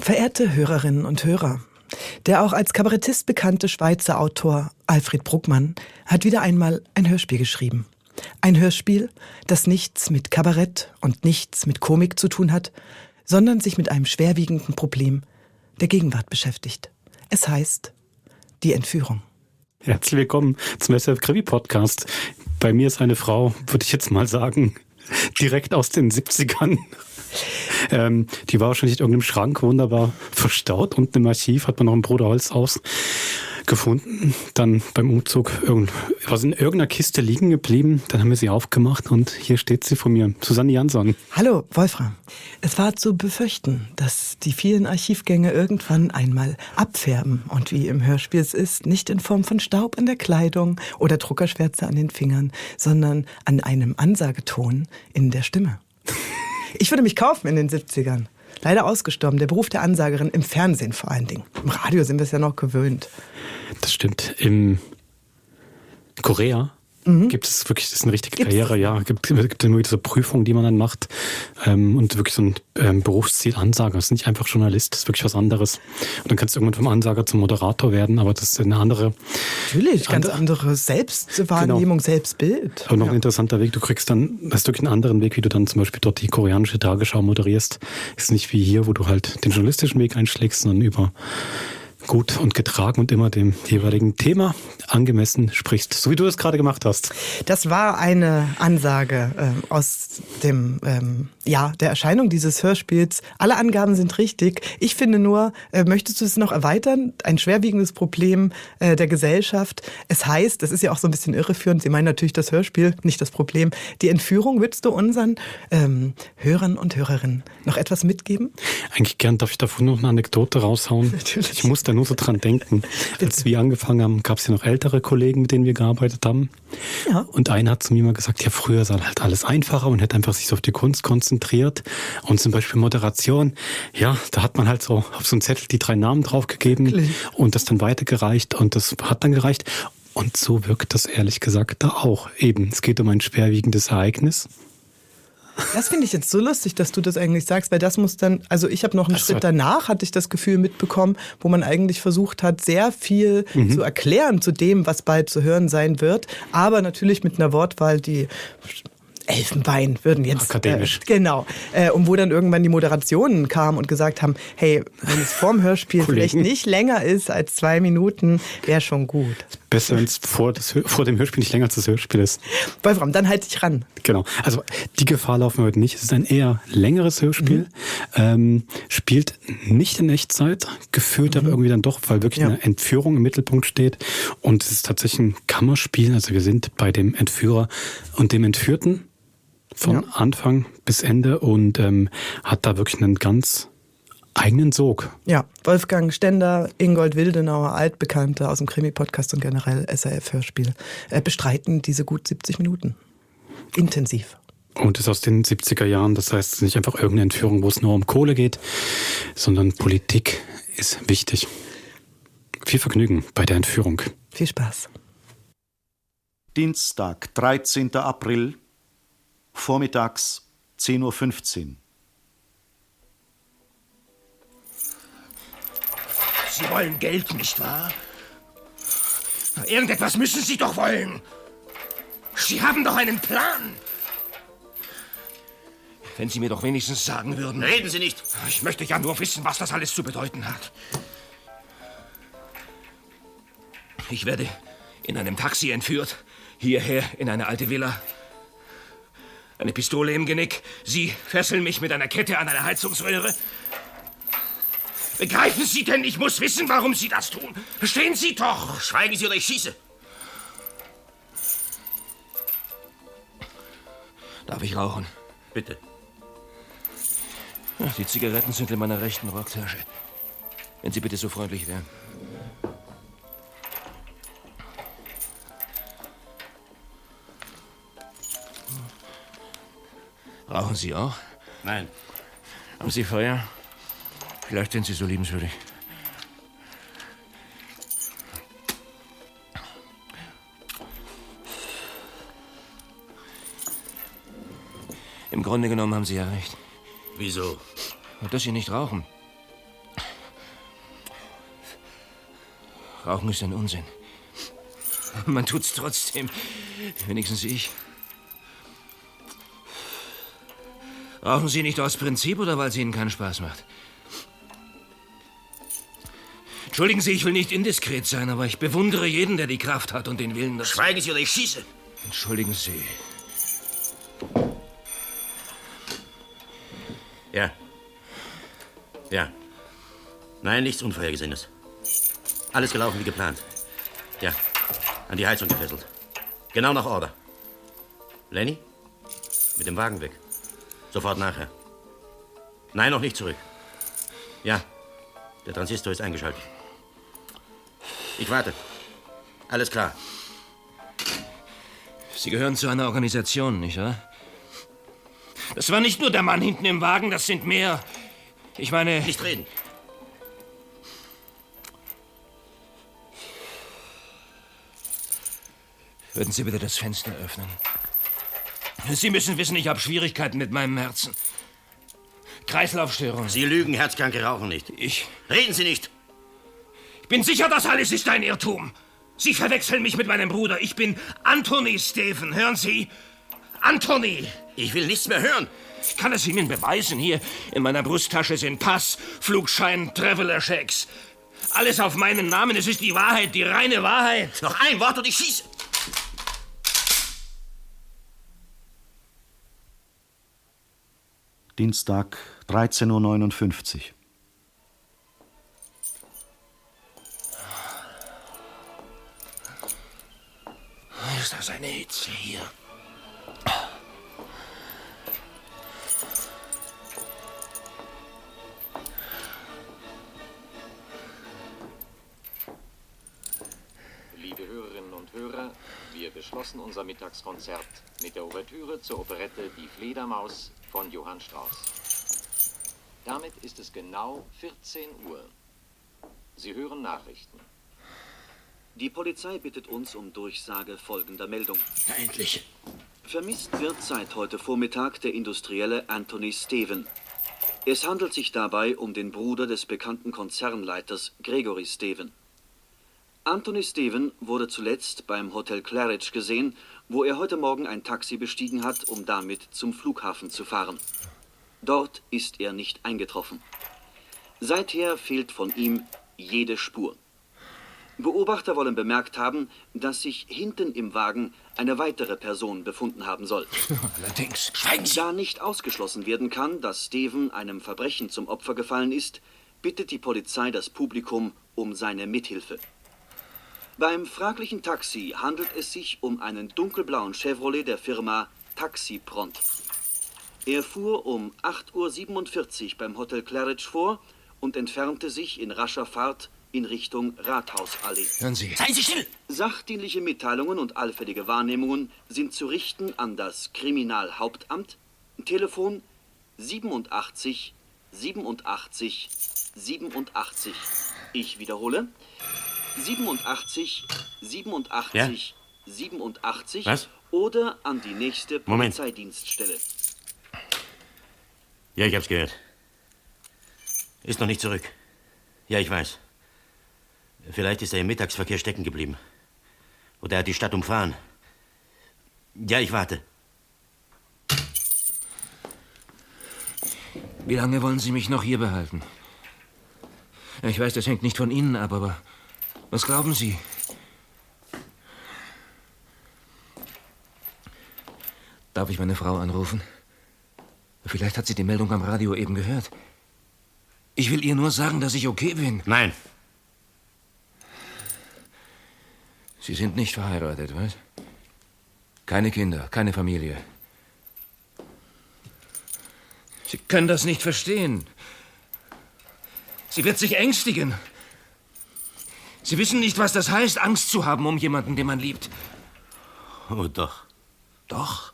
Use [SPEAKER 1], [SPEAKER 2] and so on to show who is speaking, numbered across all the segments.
[SPEAKER 1] Verehrte Hörerinnen und Hörer, der auch als Kabarettist bekannte Schweizer Autor Alfred Bruckmann hat wieder einmal ein Hörspiel geschrieben. Ein Hörspiel, das nichts mit Kabarett und nichts mit Komik zu tun hat, sondern sich mit einem schwerwiegenden Problem der Gegenwart beschäftigt. Es heißt Die Entführung.
[SPEAKER 2] Herzlich willkommen zum SF Krimi Podcast. Bei mir ist eine Frau, würde ich jetzt mal sagen, direkt aus den 70ern. Die war wahrscheinlich in irgendeinem Schrank wunderbar verstaut. Unten im Archiv hat man noch ein Bruderholzhaus gefunden. Dann beim Umzug was in irgendeiner Kiste liegen geblieben. Dann haben wir sie aufgemacht und hier steht sie vor mir. Susanne Jansson.
[SPEAKER 1] Hallo, Wolfram. Es war zu befürchten, dass die vielen Archivgänge irgendwann einmal abfärben. Und wie im Hörspiel es ist, nicht in Form von Staub in der Kleidung oder Druckerschwärze an den Fingern, sondern an einem Ansageton in der Stimme. Ich würde mich kaufen in den 70ern. Leider ausgestorben, der Beruf der Ansagerin im Fernsehen vor allen Dingen. Im Radio sind wir es ja noch gewöhnt.
[SPEAKER 2] Das stimmt. In Korea gibt es wirklich, das ist eine richtige Karriere, ja. Gibt immer wieder so Prüfungen, die man dann macht. Und wirklich so ein Berufsziel Ansager. Das ist nicht einfach Journalist, das ist wirklich was anderes. Und dann kannst du irgendwann vom Ansager zum Moderator werden, aber das ist eine andere...
[SPEAKER 1] Natürlich, ganz andere Selbstwahrnehmung, genau. Selbstbild.
[SPEAKER 2] Aber noch ein interessanter Weg, das ist wirklich einen anderen Weg, wie du dann zum Beispiel dort die koreanische Tagesschau moderierst. Ist nicht wie hier, wo du halt den journalistischen Weg einschlägst, sondern über gut und getragen und immer dem jeweiligen Thema angemessen sprichst, so wie du das gerade gemacht hast.
[SPEAKER 1] Das war eine Ansage aus dem der Erscheinung dieses Hörspiels. Alle Angaben sind richtig. Ich finde nur, möchtest du es noch erweitern? Ein schwerwiegendes Problem der Gesellschaft. Es heißt, das ist ja auch so ein bisschen irreführend, Sie meinen natürlich das Hörspiel, nicht das Problem. Die Entführung, würdest du unseren Hörern und Hörerinnen noch etwas mitgeben?
[SPEAKER 2] Eigentlich gern. Darf ich davon noch eine Anekdote raushauen?
[SPEAKER 1] Natürlich.
[SPEAKER 2] Ich muss da nur so dran denken. Als wir angefangen haben, gab es ja noch ältere Kollegen, mit denen wir gearbeitet haben. Ja. Und einer hat zu mir mal gesagt, ja, früher sei halt alles einfacher und hätte einfach sich so auf die Kunst konzentriert. Und zum Beispiel Moderation, ja, da hat man halt so auf so einen Zettel die 3 Namen draufgegeben und das dann weitergereicht und das hat dann gereicht. Und so wirkt das ehrlich gesagt da auch. Eben, es geht um ein schwerwiegendes Ereignis.
[SPEAKER 1] Das finde ich jetzt so lustig, dass du das eigentlich sagst, weil das muss dann, also ich habe noch einen Schritt danach, hatte ich das Gefühl mitbekommen, wo man eigentlich versucht hat, sehr viel zu erklären zu dem, was bald zu hören sein wird, aber natürlich mit einer Wortwahl, die Elfenbein würden jetzt...
[SPEAKER 2] Akademisch.
[SPEAKER 1] Genau. Und wo dann irgendwann die Moderationen kamen und gesagt haben, hey, wenn es vorm Hörspiel vielleicht nicht länger ist als 2 Minuten, wäre schon gut.
[SPEAKER 2] Besser, wenn es vor dem Hörspiel nicht länger als das Hörspiel ist.
[SPEAKER 1] Wolfram, dann halte ich ran.
[SPEAKER 2] Genau. Also die Gefahr laufen wir heute nicht. Es ist ein eher längeres Hörspiel. Spielt nicht in Echtzeit, gefühlt aber irgendwie dann doch, weil wirklich eine Entführung im Mittelpunkt steht. Und es ist tatsächlich ein Kammerspiel. Also wir sind bei dem Entführer und dem Entführten von Anfang bis Ende und hat da wirklich einen ganz eigenen Sog. Ja,
[SPEAKER 1] Wolfgang Stender, Ingold Wildenauer, Altbekannte aus dem Krimi-Podcast und generell SRF-Hörspiel, bestreiten diese gut 70 Minuten. Intensiv.
[SPEAKER 2] Und ist aus den 70er Jahren, das heißt, es ist nicht einfach irgendeine Entführung, wo es nur um Kohle geht, sondern Politik ist wichtig. Viel Vergnügen bei der Entführung.
[SPEAKER 1] Viel Spaß.
[SPEAKER 3] Dienstag, 13. April, vormittags 10:15 Uhr.
[SPEAKER 4] Sie wollen Geld, nicht wahr? Irgendetwas müssen Sie doch wollen. Sie haben doch einen Plan. Wenn Sie mir doch wenigstens sagen würden...
[SPEAKER 5] Reden Sie nicht.
[SPEAKER 4] Ich möchte ja nur wissen, was das alles zu bedeuten hat. Ich werde in einem Taxi entführt, hierher in eine alte Villa. Eine Pistole im Genick. Sie fesseln mich mit einer Kette an eine Heizungsröhre. Begreifen Sie denn, ich muss wissen, warum Sie das tun. Verstehen Sie doch.
[SPEAKER 5] Schweigen Sie oder ich schieße.
[SPEAKER 4] Darf ich rauchen?
[SPEAKER 5] Bitte.
[SPEAKER 4] Ach, die Zigaretten sind in meiner rechten Rocktasche. Wenn Sie bitte so freundlich wären. Rauchen Sie auch?
[SPEAKER 5] Nein.
[SPEAKER 4] Haben Sie Feuer? Vielleicht sind Sie so liebenswürdig. Im Grunde genommen haben Sie ja recht.
[SPEAKER 5] Wieso?
[SPEAKER 4] Dass Sie nicht rauchen. Rauchen ist ein Unsinn. Man tut's trotzdem. Wenigstens ich. Rauchen Sie nicht aus Prinzip oder weil es Ihnen keinen Spaß macht? Entschuldigen Sie, ich will nicht indiskret sein, aber ich bewundere jeden, der die Kraft hat und den Willen, das...
[SPEAKER 5] Schweigen Sie oder ich schieße.
[SPEAKER 4] Entschuldigen Sie.
[SPEAKER 5] Ja. Ja. Nein, nichts Unvorhergesehenes. Alles gelaufen wie geplant. Ja. An die Heizung gefesselt. Genau nach Order. Lenny? Mit dem Wagen weg. Sofort nachher. Nein, noch nicht zurück. Ja. Der Transistor ist eingeschaltet. Ich warte. Alles klar.
[SPEAKER 4] Sie gehören zu einer Organisation, nicht wahr? Das war nicht nur der Mann hinten im Wagen, das sind mehr. Ich meine...
[SPEAKER 5] Nicht reden.
[SPEAKER 4] Würden Sie bitte das Fenster öffnen? Sie müssen wissen, ich habe Schwierigkeiten mit meinem Herzen. Kreislaufstörungen.
[SPEAKER 5] Sie lügen, Herzkranke rauchen nicht. Reden Sie nicht!
[SPEAKER 4] Ich bin sicher, das alles ist ein Irrtum. Sie verwechseln mich mit meinem Bruder. Ich bin Anthony Steven, hören Sie? Anthony!
[SPEAKER 5] Ich will nichts mehr hören.
[SPEAKER 4] Ich kann es Ihnen beweisen. Hier in meiner Brusttasche sind Pass, Flugschein, Traveler-Schecks. Alles auf meinen Namen. Es ist die Wahrheit, die reine Wahrheit.
[SPEAKER 5] Noch ein Wort und ich schieße.
[SPEAKER 3] Dienstag, 13:59 Uhr.
[SPEAKER 4] Ist das eine Hitze hier?
[SPEAKER 6] Liebe Hörerinnen und Hörer, wir beschlossen unser Mittagskonzert mit der Ouvertüre zur Operette Die Fledermaus von Johann Strauss. Damit ist es genau 14 Uhr. Sie hören Nachrichten.
[SPEAKER 7] Die Polizei bittet uns um Durchsage folgender Meldung.
[SPEAKER 5] Ja, endlich.
[SPEAKER 7] Vermisst wird seit heute Vormittag der Industrielle Anthony Steven. Es handelt sich dabei um den Bruder des bekannten Konzernleiters Gregory Steven. Anthony Steven wurde zuletzt beim Hotel Claridge gesehen, wo er heute Morgen ein Taxi bestiegen hat, um damit zum Flughafen zu fahren. Dort ist er nicht eingetroffen. Seither fehlt von ihm jede Spur. Beobachter wollen bemerkt haben, dass sich hinten im Wagen eine weitere Person befunden haben soll.
[SPEAKER 4] Allerdings.
[SPEAKER 5] Schweigen Sie!
[SPEAKER 7] Da nicht ausgeschlossen werden kann, dass Steven einem Verbrechen zum Opfer gefallen ist, bittet die Polizei das Publikum um seine Mithilfe. Beim fraglichen Taxi handelt es sich um einen dunkelblauen Chevrolet der Firma Taxipront. Er fuhr um 8:47 Uhr beim Hotel Claridge vor und entfernte sich in rascher Fahrt in Richtung Rathausallee.
[SPEAKER 4] Hören Sie.
[SPEAKER 5] Seien Sie still!
[SPEAKER 7] Sachdienliche Mitteilungen und allfällige Wahrnehmungen sind zu richten an das Kriminalhauptamt, Telefon 87 87 87. Ich wiederhole. 87 87 87
[SPEAKER 5] Was?
[SPEAKER 7] oder an die nächste
[SPEAKER 5] Moment.
[SPEAKER 7] Polizeidienststelle.
[SPEAKER 5] Ja, ich hab's gehört. Ist noch nicht zurück. Ja, ich weiß. Vielleicht ist er im Mittagsverkehr stecken geblieben. Oder er hat die Stadt umfahren. Ja, ich warte.
[SPEAKER 4] Wie lange wollen Sie mich noch hier behalten? Ich weiß, das hängt nicht von Ihnen ab, aber was glauben Sie? Darf ich meine Frau anrufen? Vielleicht hat sie die Meldung am Radio eben gehört. Ich will ihr nur sagen, dass ich okay bin.
[SPEAKER 5] Nein.
[SPEAKER 4] Sie sind nicht verheiratet, was? Keine Kinder, keine Familie. Sie können das nicht verstehen. Sie wird sich ängstigen. Sie wissen nicht, was das heißt, Angst zu haben um jemanden, den man liebt.
[SPEAKER 5] Oh, doch.
[SPEAKER 4] Doch.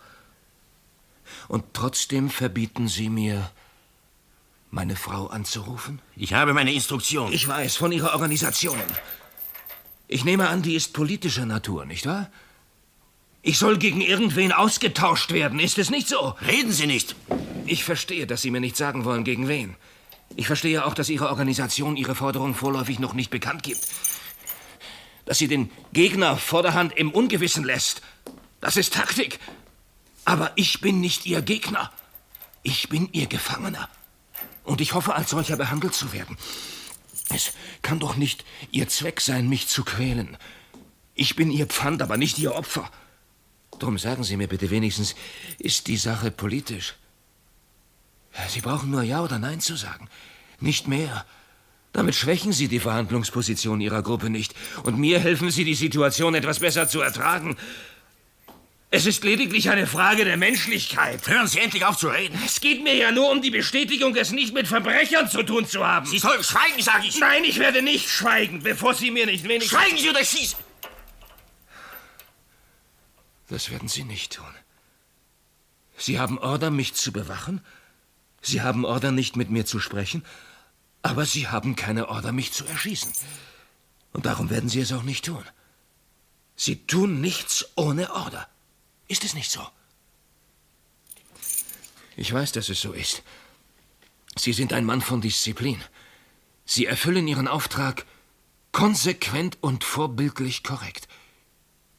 [SPEAKER 4] Und trotzdem verbieten Sie mir, meine Frau anzurufen?
[SPEAKER 5] Ich habe meine Instruktion.
[SPEAKER 4] Ich weiß, von Ihrer Organisation. Ich nehme an, die ist politischer Natur, nicht wahr? Ich soll gegen irgendwen ausgetauscht werden, ist es nicht so?
[SPEAKER 5] Reden Sie nicht!
[SPEAKER 4] Ich verstehe, dass Sie mir nicht sagen wollen, gegen wen. Ich verstehe auch, dass Ihre Organisation Ihre Forderung vorläufig noch nicht bekannt gibt. dass sie den Gegner vorderhand im Ungewissen lässt. Das ist Taktik. Aber ich bin nicht Ihr Gegner. Ich bin Ihr Gefangener. Und ich hoffe, als solcher behandelt zu werden. Es kann doch nicht Ihr Zweck sein, mich zu quälen. Ich bin Ihr Pfand, aber nicht Ihr Opfer. Drum sagen Sie mir bitte wenigstens, ist die Sache politisch? Sie brauchen nur Ja oder Nein zu sagen. Nicht mehr. Damit schwächen Sie die Verhandlungsposition Ihrer Gruppe nicht. Und mir helfen Sie, die Situation etwas besser zu ertragen. Es ist lediglich eine Frage der Menschlichkeit.
[SPEAKER 5] Hören Sie endlich auf zu reden.
[SPEAKER 4] Es geht mir ja nur um die Bestätigung, es nicht mit Verbrechern zu tun zu haben.
[SPEAKER 5] Sie sollen schweigen, sage ich.
[SPEAKER 4] Nein, ich werde nicht schweigen, bevor Sie mir nicht wenigstens...
[SPEAKER 5] Schweigen Sie oder ich schieße.
[SPEAKER 4] Das werden Sie nicht tun. Sie haben Order, mich zu bewachen. Sie haben Order, nicht mit mir zu sprechen. Aber Sie haben keine Order, mich zu erschießen. Und darum werden Sie es auch nicht tun. Sie tun nichts ohne Order. Ist es nicht so? Ich weiß, dass es so ist. Sie sind ein Mann von Disziplin. Sie erfüllen Ihren Auftrag konsequent und vorbildlich korrekt.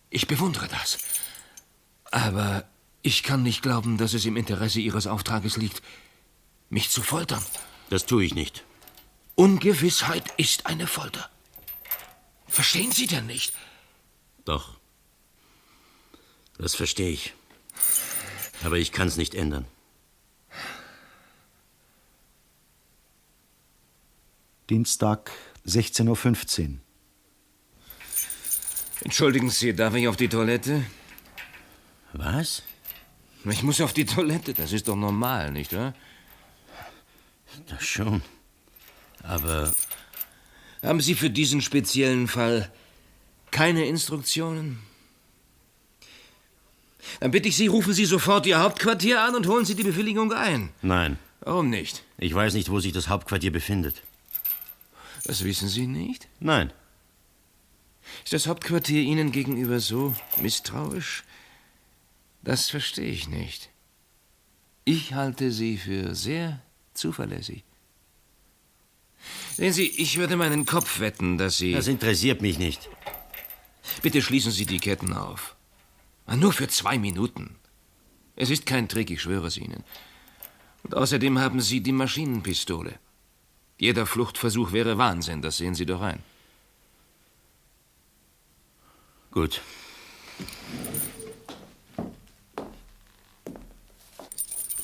[SPEAKER 4] Ich bewundere das. Aber ich kann nicht glauben, dass es im Interesse Ihres Auftrages liegt, mich zu foltern.
[SPEAKER 5] Das tue ich nicht.
[SPEAKER 4] Ungewissheit ist eine Folter. Verstehen Sie denn nicht?
[SPEAKER 5] Doch. Das verstehe ich. Aber ich kann es nicht ändern.
[SPEAKER 3] Dienstag, 16:15 Uhr.
[SPEAKER 4] Entschuldigen Sie, darf ich auf die Toilette?
[SPEAKER 5] Was?
[SPEAKER 4] Ich muss auf die Toilette, das ist doch normal, nicht wahr?
[SPEAKER 5] Das schon. Aber...
[SPEAKER 4] Haben Sie für diesen speziellen Fall keine Instruktionen? Dann bitte ich Sie, rufen Sie sofort Ihr Hauptquartier an und holen Sie die Befehligung ein.
[SPEAKER 5] Nein.
[SPEAKER 4] Warum nicht?
[SPEAKER 5] Ich weiß nicht, wo sich das Hauptquartier befindet.
[SPEAKER 4] Das wissen Sie nicht?
[SPEAKER 5] Nein.
[SPEAKER 4] Ist das Hauptquartier Ihnen gegenüber so misstrauisch? Das verstehe ich nicht. Ich halte Sie für sehr zuverlässig. Sehen Sie, ich würde meinen Kopf wetten, dass Sie...
[SPEAKER 5] Das interessiert mich nicht.
[SPEAKER 4] Bitte schließen Sie die Ketten auf. Nur für 2 Minuten. Es ist kein Trick, ich schwöre es Ihnen. Und außerdem haben Sie die Maschinenpistole. Jeder Fluchtversuch wäre Wahnsinn, das sehen Sie doch ein.
[SPEAKER 5] Gut.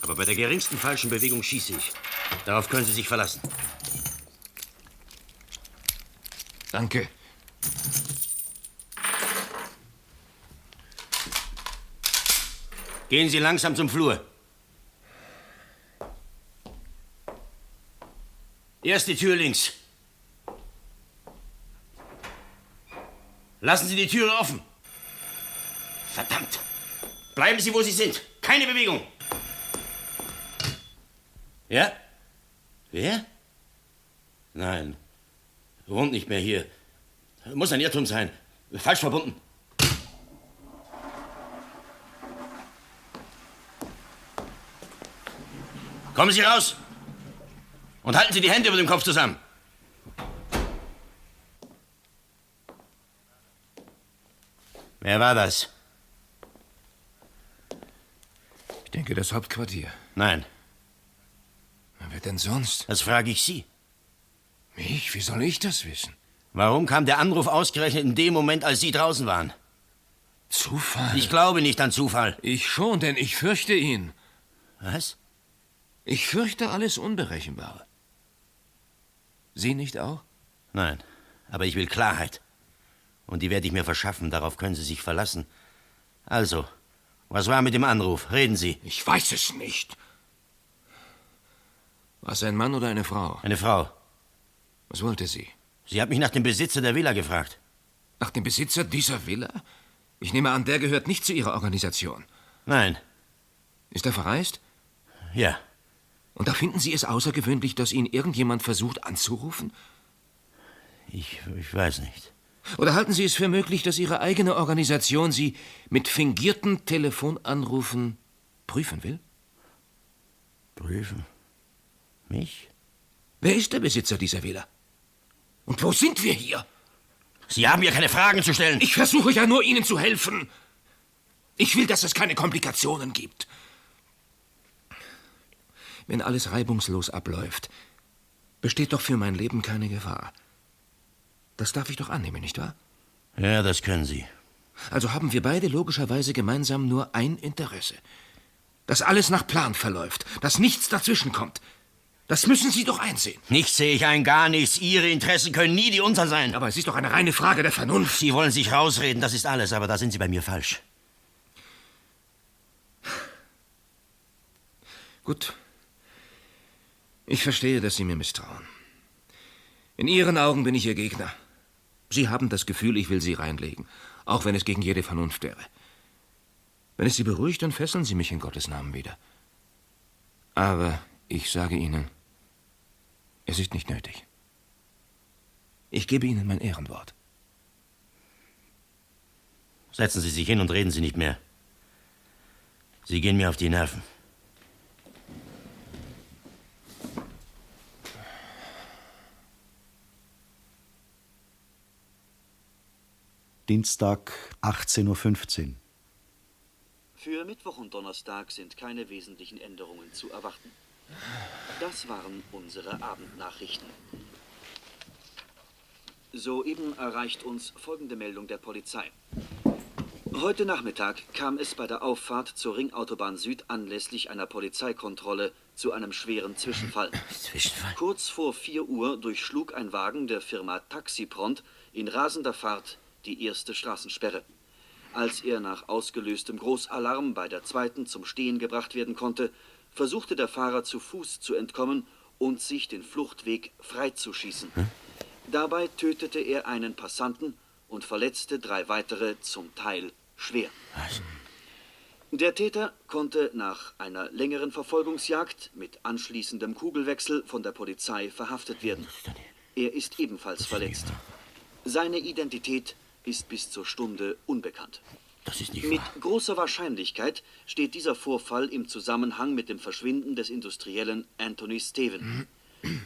[SPEAKER 5] Aber bei der geringsten falschen Bewegung schieße ich. Darauf können Sie sich verlassen.
[SPEAKER 4] Danke.
[SPEAKER 5] Gehen Sie langsam zum Flur. Erst die Tür links. Lassen Sie die Türe offen. Verdammt. Bleiben Sie, wo Sie sind. Keine Bewegung. Ja? Wer? Nein. Wohnt nicht mehr hier. Muss ein Irrtum sein. Falsch verbunden. Kommen Sie raus. Und halten Sie die Hände über dem Kopf zusammen. Wer war das?
[SPEAKER 4] Ich denke, das Hauptquartier.
[SPEAKER 5] Nein.
[SPEAKER 4] Wer denn sonst?
[SPEAKER 5] Das frage ich Sie.
[SPEAKER 4] Mich? Wie soll ich das wissen?
[SPEAKER 5] Warum kam der Anruf ausgerechnet in dem Moment, als Sie draußen waren?
[SPEAKER 4] Zufall?
[SPEAKER 5] Ich glaube nicht an Zufall.
[SPEAKER 4] Ich schon, denn ich fürchte ihn.
[SPEAKER 5] Was?
[SPEAKER 4] Ich fürchte alles Unberechenbare. Sie nicht auch?
[SPEAKER 5] Nein, aber ich will Klarheit. Und die werde ich mir verschaffen, darauf können Sie sich verlassen. Also, was war mit dem Anruf? Reden Sie.
[SPEAKER 4] Ich weiß es nicht. War es ein Mann oder eine Frau?
[SPEAKER 5] Eine Frau.
[SPEAKER 4] Was wollte sie?
[SPEAKER 5] Sie hat mich nach dem Besitzer der Villa gefragt.
[SPEAKER 4] Nach dem Besitzer dieser Villa? Ich nehme an, der gehört nicht zu Ihrer Organisation.
[SPEAKER 5] Nein.
[SPEAKER 4] Ist er verreist?
[SPEAKER 5] Ja.
[SPEAKER 4] Und da finden Sie es außergewöhnlich, dass ihn irgendjemand versucht anzurufen?
[SPEAKER 5] Ich weiß nicht.
[SPEAKER 4] Oder halten Sie es für möglich, dass Ihre eigene Organisation Sie mit fingierten Telefonanrufen prüfen will?
[SPEAKER 5] Prüfen? Mich?
[SPEAKER 4] Wer ist der Besitzer dieser Villa? Und wo sind wir hier?
[SPEAKER 5] Sie haben mir keine Fragen zu stellen.
[SPEAKER 4] Ich versuche ja nur, Ihnen zu helfen. Ich will, dass es keine Komplikationen gibt. Wenn alles reibungslos abläuft, besteht doch für mein Leben keine Gefahr. Das darf ich doch annehmen, nicht wahr?
[SPEAKER 5] Ja, das können Sie.
[SPEAKER 4] Also haben wir beide logischerweise gemeinsam nur ein Interesse. Dass alles nach Plan verläuft, dass nichts dazwischenkommt. Das müssen Sie doch einsehen.
[SPEAKER 5] Nichts sehe ich ein, gar nichts. Ihre Interessen können nie die unseren sein.
[SPEAKER 4] Aber es ist doch eine reine Frage der Vernunft.
[SPEAKER 5] Sie wollen sich rausreden, das ist alles, aber da sind Sie bei mir falsch.
[SPEAKER 4] Gut. Ich verstehe, dass Sie mir misstrauen. In Ihren Augen bin ich Ihr Gegner. Sie haben das Gefühl, ich will Sie reinlegen, auch wenn es gegen jede Vernunft wäre. Wenn es Sie beruhigt, dann fesseln Sie mich in Gottes Namen wieder. Aber ich sage Ihnen, es ist nicht nötig. Ich gebe Ihnen mein Ehrenwort.
[SPEAKER 5] Setzen Sie sich hin und reden Sie nicht mehr. Sie gehen mir auf die Nerven.
[SPEAKER 3] Dienstag, 18:15 Uhr.
[SPEAKER 7] Für Mittwoch und Donnerstag sind keine wesentlichen Änderungen zu erwarten. Das waren unsere Abendnachrichten. Soeben erreicht uns folgende Meldung der Polizei. Heute Nachmittag kam es bei der Auffahrt zur Ringautobahn Süd anlässlich einer Polizeikontrolle zu einem schweren Zwischenfall. Kurz vor 4 Uhr durchschlug ein Wagen der Firma Taxipront in rasender Fahrt die erste Straßensperre. Als er nach ausgelöstem Großalarm bei der zweiten zum Stehen gebracht werden konnte, versuchte der Fahrer zu Fuß zu entkommen und sich den Fluchtweg freizuschießen. Dabei tötete er einen Passanten und verletzte 3 weitere, zum Teil schwer. Der Täter konnte nach einer längeren Verfolgungsjagd mit anschließendem Kugelwechsel von der Polizei verhaftet werden. Er ist ebenfalls verletzt. Seine Identität ist bis zur Stunde unbekannt.
[SPEAKER 5] Das ist nicht
[SPEAKER 7] Mit
[SPEAKER 5] wahr.
[SPEAKER 7] großer Wahrscheinlichkeit steht dieser Vorfall im Zusammenhang mit dem Verschwinden des Industriellen Anthony Steven.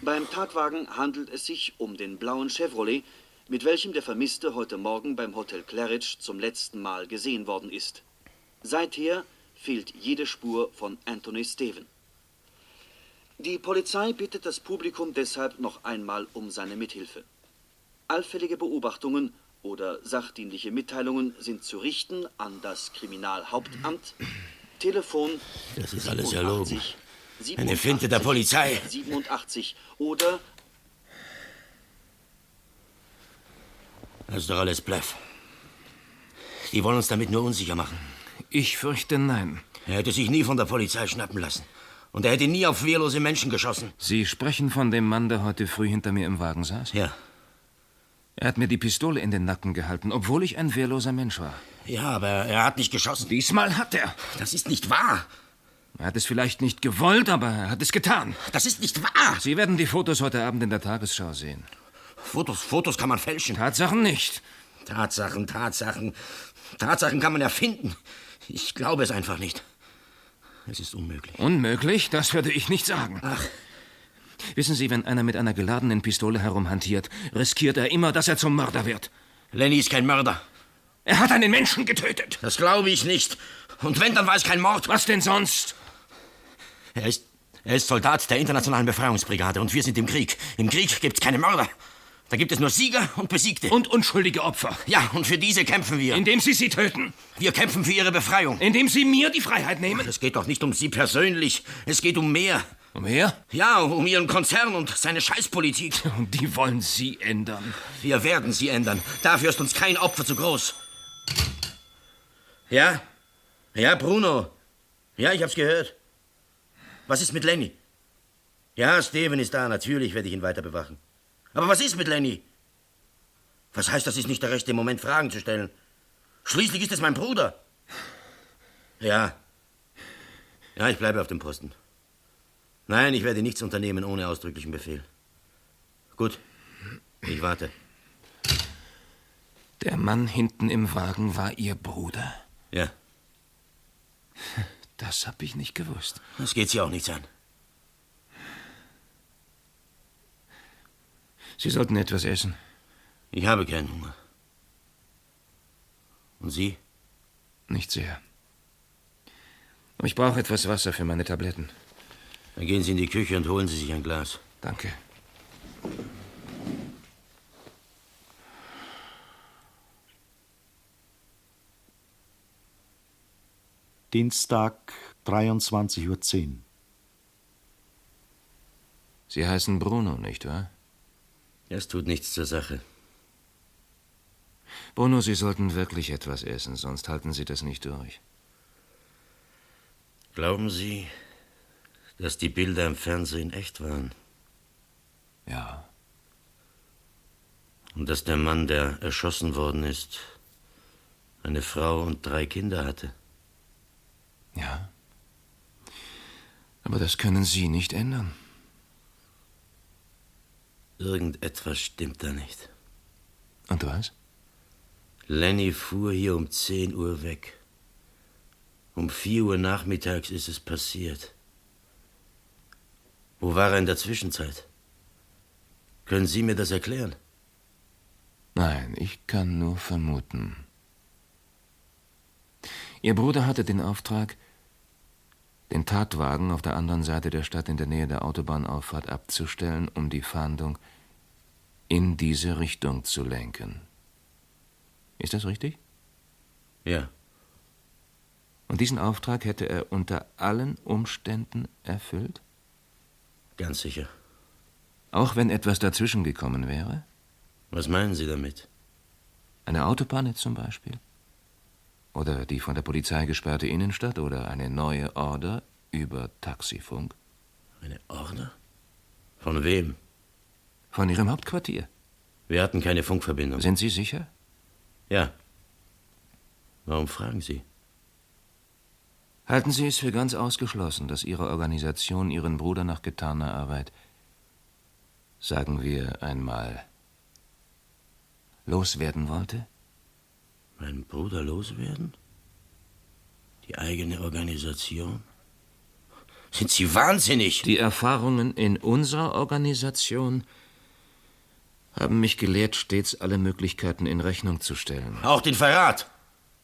[SPEAKER 7] Beim Tatwagen handelt es sich um den blauen Chevrolet, mit welchem der Vermisste heute Morgen beim Hotel Claridge zum letzten Mal gesehen worden ist. Seither fehlt jede Spur von Anthony Steven. Die Polizei bittet das Publikum deshalb noch einmal um seine Mithilfe. Allfällige Beobachtungen oder sachdienliche Mitteilungen sind zu richten an das Kriminalhauptamt, Telefon
[SPEAKER 5] Das ist alles erlogen.
[SPEAKER 7] 87
[SPEAKER 5] Eine Finte der Polizei.
[SPEAKER 7] 87 oder
[SPEAKER 5] Das ist doch alles Bluff. Die wollen uns damit nur unsicher machen.
[SPEAKER 4] Ich fürchte, nein.
[SPEAKER 5] Er hätte sich nie von der Polizei schnappen lassen. Und er hätte nie auf wehrlose Menschen geschossen.
[SPEAKER 4] Sie sprechen von dem Mann, der heute früh hinter mir im Wagen saß?
[SPEAKER 5] Ja.
[SPEAKER 4] Er hat mir die Pistole in den Nacken gehalten, obwohl ich ein wehrloser Mensch war.
[SPEAKER 5] Ja, aber er hat nicht geschossen.
[SPEAKER 4] Diesmal hat er.
[SPEAKER 5] Das ist nicht wahr.
[SPEAKER 4] Er hat es vielleicht nicht gewollt, aber er hat es getan.
[SPEAKER 5] Das ist nicht wahr.
[SPEAKER 4] Sie werden die Fotos heute Abend in der Tagesschau sehen.
[SPEAKER 5] Fotos kann man fälschen.
[SPEAKER 4] Tatsachen nicht.
[SPEAKER 5] Tatsachen kann man erfinden. Ich glaube es einfach nicht. Es ist unmöglich.
[SPEAKER 4] Unmöglich? Das würde ich nicht sagen.
[SPEAKER 5] Ach.
[SPEAKER 4] Wissen Sie, wenn einer mit einer geladenen Pistole herumhantiert, riskiert er immer, dass er zum Mörder wird.
[SPEAKER 5] Lenny ist kein Mörder.
[SPEAKER 4] Er hat einen Menschen getötet.
[SPEAKER 5] Das glaube ich nicht. Und wenn, dann war es kein Mord.
[SPEAKER 4] Was denn sonst?
[SPEAKER 5] Er ist Soldat der Internationalen Befreiungsbrigade und wir sind im Krieg. Im Krieg gibt's keine Mörder. Da gibt es nur Sieger und Besiegte.
[SPEAKER 4] Und unschuldige Opfer.
[SPEAKER 5] Ja, und für diese kämpfen wir.
[SPEAKER 4] Indem Sie sie töten.
[SPEAKER 5] Wir kämpfen für ihre Befreiung.
[SPEAKER 4] Indem Sie mir die Freiheit nehmen.
[SPEAKER 5] Es geht doch nicht um Sie persönlich. Es geht um mehr.
[SPEAKER 4] Um mehr?
[SPEAKER 5] Ja, um Ihren Konzern und seine Scheißpolitik.
[SPEAKER 4] Und die wollen Sie ändern.
[SPEAKER 5] Wir werden sie ändern. Dafür ist uns kein Opfer zu groß. Ja? Ja, Bruno. Ja, ich hab's gehört. Was ist mit Lenny? Ja, Steven ist da. Natürlich werde ich ihn weiter bewachen. Aber was ist mit Lenny? Was heißt, das ist nicht der rechte Moment, Fragen zu stellen? Schließlich ist es mein Bruder. Ja. Ja, ich bleibe auf dem Posten. Nein, ich werde nichts unternehmen ohne ausdrücklichen Befehl. Gut, ich warte.
[SPEAKER 4] Der Mann hinten im Wagen war Ihr Bruder.
[SPEAKER 5] Ja.
[SPEAKER 4] Das hab ich nicht gewusst.
[SPEAKER 5] Das geht Sie auch nichts an.
[SPEAKER 4] Sie sollten etwas essen.
[SPEAKER 5] Ich habe keinen Hunger. Und Sie?
[SPEAKER 4] Nicht sehr. Aber ich brauche etwas Wasser für meine Tabletten.
[SPEAKER 5] Dann gehen Sie in die Küche und holen Sie sich ein Glas.
[SPEAKER 4] Danke.
[SPEAKER 3] Dienstag, 23:10 Uhr.
[SPEAKER 4] Sie heißen Bruno, nicht wahr?
[SPEAKER 5] Es tut nichts zur Sache.
[SPEAKER 4] Bruno, Sie sollten wirklich etwas essen, sonst halten Sie das nicht durch.
[SPEAKER 5] Glauben Sie, dass die Bilder im Fernsehen echt waren?
[SPEAKER 4] Ja.
[SPEAKER 5] Und dass der Mann, der erschossen worden ist, eine Frau und 3 Kinder hatte?
[SPEAKER 4] Ja. Aber das können Sie nicht ändern.
[SPEAKER 5] Irgendetwas stimmt da nicht.
[SPEAKER 4] Und was?
[SPEAKER 5] Lenny fuhr hier um 10 Uhr weg. Um 4 Uhr nachmittags ist es passiert. Wo war er in der Zwischenzeit? Können Sie mir das erklären?
[SPEAKER 4] Nein, ich kann nur vermuten. Ihr Bruder hatte den Auftrag, den Tatwagen auf der anderen Seite der Stadt in der Nähe der Autobahnauffahrt abzustellen, um die Fahndung in diese Richtung zu lenken. Ist das richtig?
[SPEAKER 5] Ja.
[SPEAKER 4] Und diesen Auftrag hätte er unter allen Umständen erfüllt?
[SPEAKER 5] Ganz sicher.
[SPEAKER 4] Auch wenn etwas dazwischen gekommen wäre?
[SPEAKER 5] Was meinen Sie damit?
[SPEAKER 4] Eine Autopanne zum Beispiel? Oder die von der Polizei gesperrte Innenstadt? Oder eine neue Order über Taxifunk?
[SPEAKER 5] Eine Order? Von wem?
[SPEAKER 4] Von Ihrem Hauptquartier.
[SPEAKER 5] Wir hatten keine Funkverbindung.
[SPEAKER 4] Sind Sie sicher?
[SPEAKER 5] Ja. Warum fragen Sie?
[SPEAKER 4] Halten Sie es für ganz ausgeschlossen, dass Ihre Organisation Ihren Bruder nach getaner Arbeit, sagen wir einmal, loswerden wollte?
[SPEAKER 5] Meinen Bruder loswerden? Die eigene Organisation? Sind Sie wahnsinnig?
[SPEAKER 4] Die Erfahrungen in unserer Organisation haben mich gelehrt, stets alle Möglichkeiten in Rechnung zu stellen.
[SPEAKER 5] Auch den Verrat?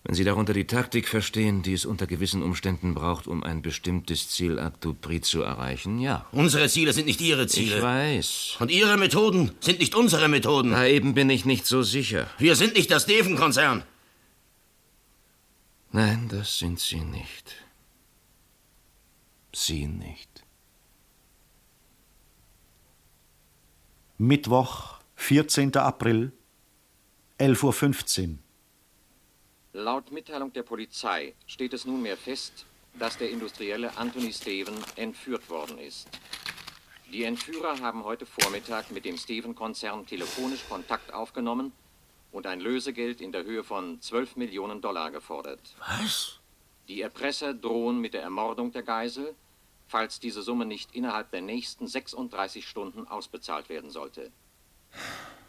[SPEAKER 4] Wenn Sie darunter die Taktik verstehen, die es unter gewissen Umständen braucht, um ein bestimmtes Ziel à tout prix zu erreichen, ja.
[SPEAKER 5] Unsere Ziele sind nicht Ihre Ziele.
[SPEAKER 4] Ich weiß.
[SPEAKER 5] Und Ihre Methoden sind nicht unsere Methoden.
[SPEAKER 4] Na, eben bin ich nicht so sicher.
[SPEAKER 5] Wir sind nicht der Steven-Konzern.
[SPEAKER 4] Nein, das sind Sie nicht. Sie nicht.
[SPEAKER 3] Mittwoch, 14. April, 11:15 Uhr.
[SPEAKER 6] Laut Mitteilung der Polizei steht es nunmehr fest, dass der Industrielle Anthony Steven entführt worden ist. Die Entführer haben heute Vormittag mit dem Steven-Konzern telefonisch Kontakt aufgenommen und ein Lösegeld in der Höhe von $12 Millionen gefordert.
[SPEAKER 5] Was?
[SPEAKER 6] Die Erpresser drohen mit der Ermordung der Geisel, falls diese Summe nicht innerhalb der nächsten 36 Stunden ausbezahlt werden sollte.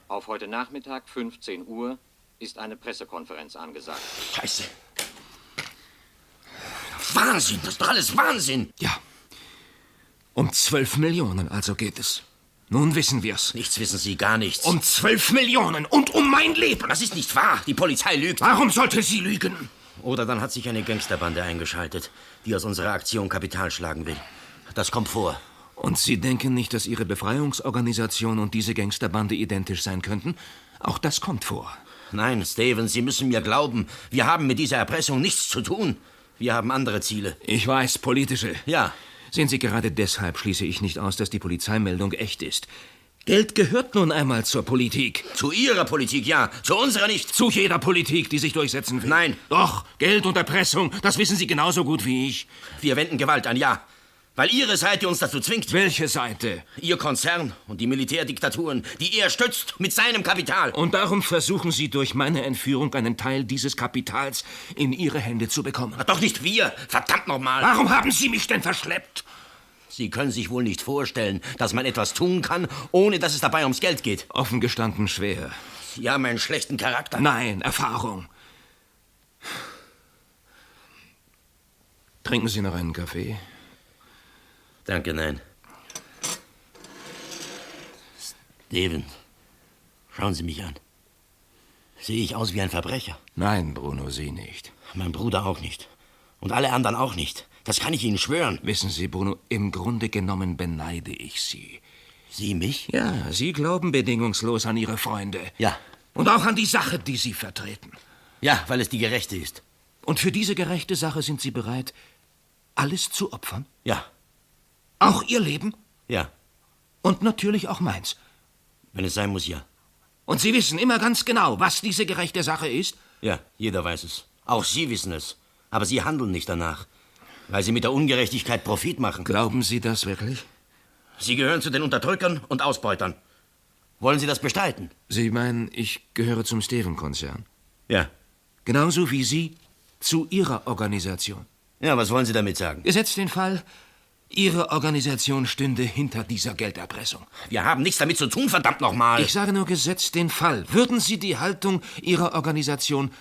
[SPEAKER 6] Auf heute Nachmittag, 15 Uhr, ist eine Pressekonferenz angesagt.
[SPEAKER 5] Scheiße. Wahnsinn, das ist doch alles Wahnsinn.
[SPEAKER 4] Ja. Um 12 Millionen also geht es. Nun wissen wir's.
[SPEAKER 5] Nichts wissen Sie, gar nichts.
[SPEAKER 4] Um 12 Millionen und um mein Leben.
[SPEAKER 5] Das ist nicht wahr. Die Polizei lügt.
[SPEAKER 4] Warum sollte sie lügen?
[SPEAKER 5] Oder dann hat sich eine Gangsterbande eingeschaltet, die aus unserer Aktion Kapital schlagen will. Das kommt vor.
[SPEAKER 4] Und Sie denken nicht, dass Ihre Befreiungsorganisation und diese Gangsterbande identisch sein könnten? Auch das kommt vor.
[SPEAKER 5] Nein, Steven, Sie müssen mir glauben, wir haben mit dieser Erpressung nichts zu tun. Wir haben andere Ziele.
[SPEAKER 4] Ich weiß, politische.
[SPEAKER 5] Ja.
[SPEAKER 4] Sehen Sie, gerade deshalb schließe ich nicht aus, dass die Polizeimeldung echt ist. Geld gehört nun einmal zur Politik.
[SPEAKER 5] Zu Ihrer Politik, ja. Zu unserer nicht.
[SPEAKER 4] Zu jeder Politik, die sich durchsetzen will.
[SPEAKER 5] Nein.
[SPEAKER 4] Doch, Geld und Erpressung, das wissen Sie genauso gut wie ich.
[SPEAKER 5] Wir wenden Gewalt an, ja. Weil Ihre Seite uns dazu zwingt.
[SPEAKER 4] Welche Seite?
[SPEAKER 5] Ihr Konzern und die Militärdiktaturen, die er stützt mit seinem Kapital.
[SPEAKER 4] Und darum versuchen Sie durch meine Entführung einen Teil dieses Kapitals in Ihre Hände zu bekommen.
[SPEAKER 5] Ach, doch nicht wir. Verdammt nochmal.
[SPEAKER 4] Warum haben Sie mich denn verschleppt?
[SPEAKER 5] Sie können sich wohl nicht vorstellen, dass man etwas tun kann, ohne dass es dabei ums Geld geht.
[SPEAKER 4] Offen gestanden schwer.
[SPEAKER 5] Sie haben einen schlechten Charakter.
[SPEAKER 4] Nein, Erfahrung. Trinken Sie noch einen Kaffee?
[SPEAKER 5] Danke, nein. Steven, schauen Sie mich an. Sehe ich aus wie ein Verbrecher?
[SPEAKER 4] Nein, Bruno, Sie nicht.
[SPEAKER 5] Mein Bruder auch nicht. Und alle anderen auch nicht. Das kann ich Ihnen schwören.
[SPEAKER 4] Wissen Sie, Bruno, im Grunde genommen beneide ich Sie.
[SPEAKER 5] Sie mich?
[SPEAKER 4] Ja, Sie glauben bedingungslos an Ihre Freunde.
[SPEAKER 5] Ja.
[SPEAKER 4] Und auch an die Sache, die Sie vertreten.
[SPEAKER 5] Ja, weil es die gerechte ist.
[SPEAKER 4] Und für diese gerechte Sache sind Sie bereit, alles zu opfern?
[SPEAKER 5] Ja.
[SPEAKER 4] Auch Ihr Leben?
[SPEAKER 5] Ja.
[SPEAKER 4] Und natürlich auch meins.
[SPEAKER 5] Wenn es sein muss, ja.
[SPEAKER 4] Und Sie wissen immer ganz genau, was diese gerechte Sache ist?
[SPEAKER 5] Ja, jeder weiß es. Auch Sie wissen es. Aber Sie handeln nicht danach, weil Sie mit der Ungerechtigkeit Profit machen.
[SPEAKER 4] Glauben Sie das wirklich?
[SPEAKER 5] Sie gehören zu den Unterdrückern und Ausbeutern. Wollen Sie das bestreiten?
[SPEAKER 4] Sie meinen, ich gehöre zum Steven-Konzern?
[SPEAKER 5] Ja.
[SPEAKER 4] Genauso wie Sie zu Ihrer Organisation.
[SPEAKER 5] Ja, was wollen Sie damit sagen?
[SPEAKER 4] Gesetzt den Fall, Ihre Organisation stünde hinter dieser Gelderpressung.
[SPEAKER 5] Wir haben nichts damit zu tun, verdammt nochmal.
[SPEAKER 4] Ich sage nur, gesetzt den Fall. Würden Sie die Haltung Ihrer Organisation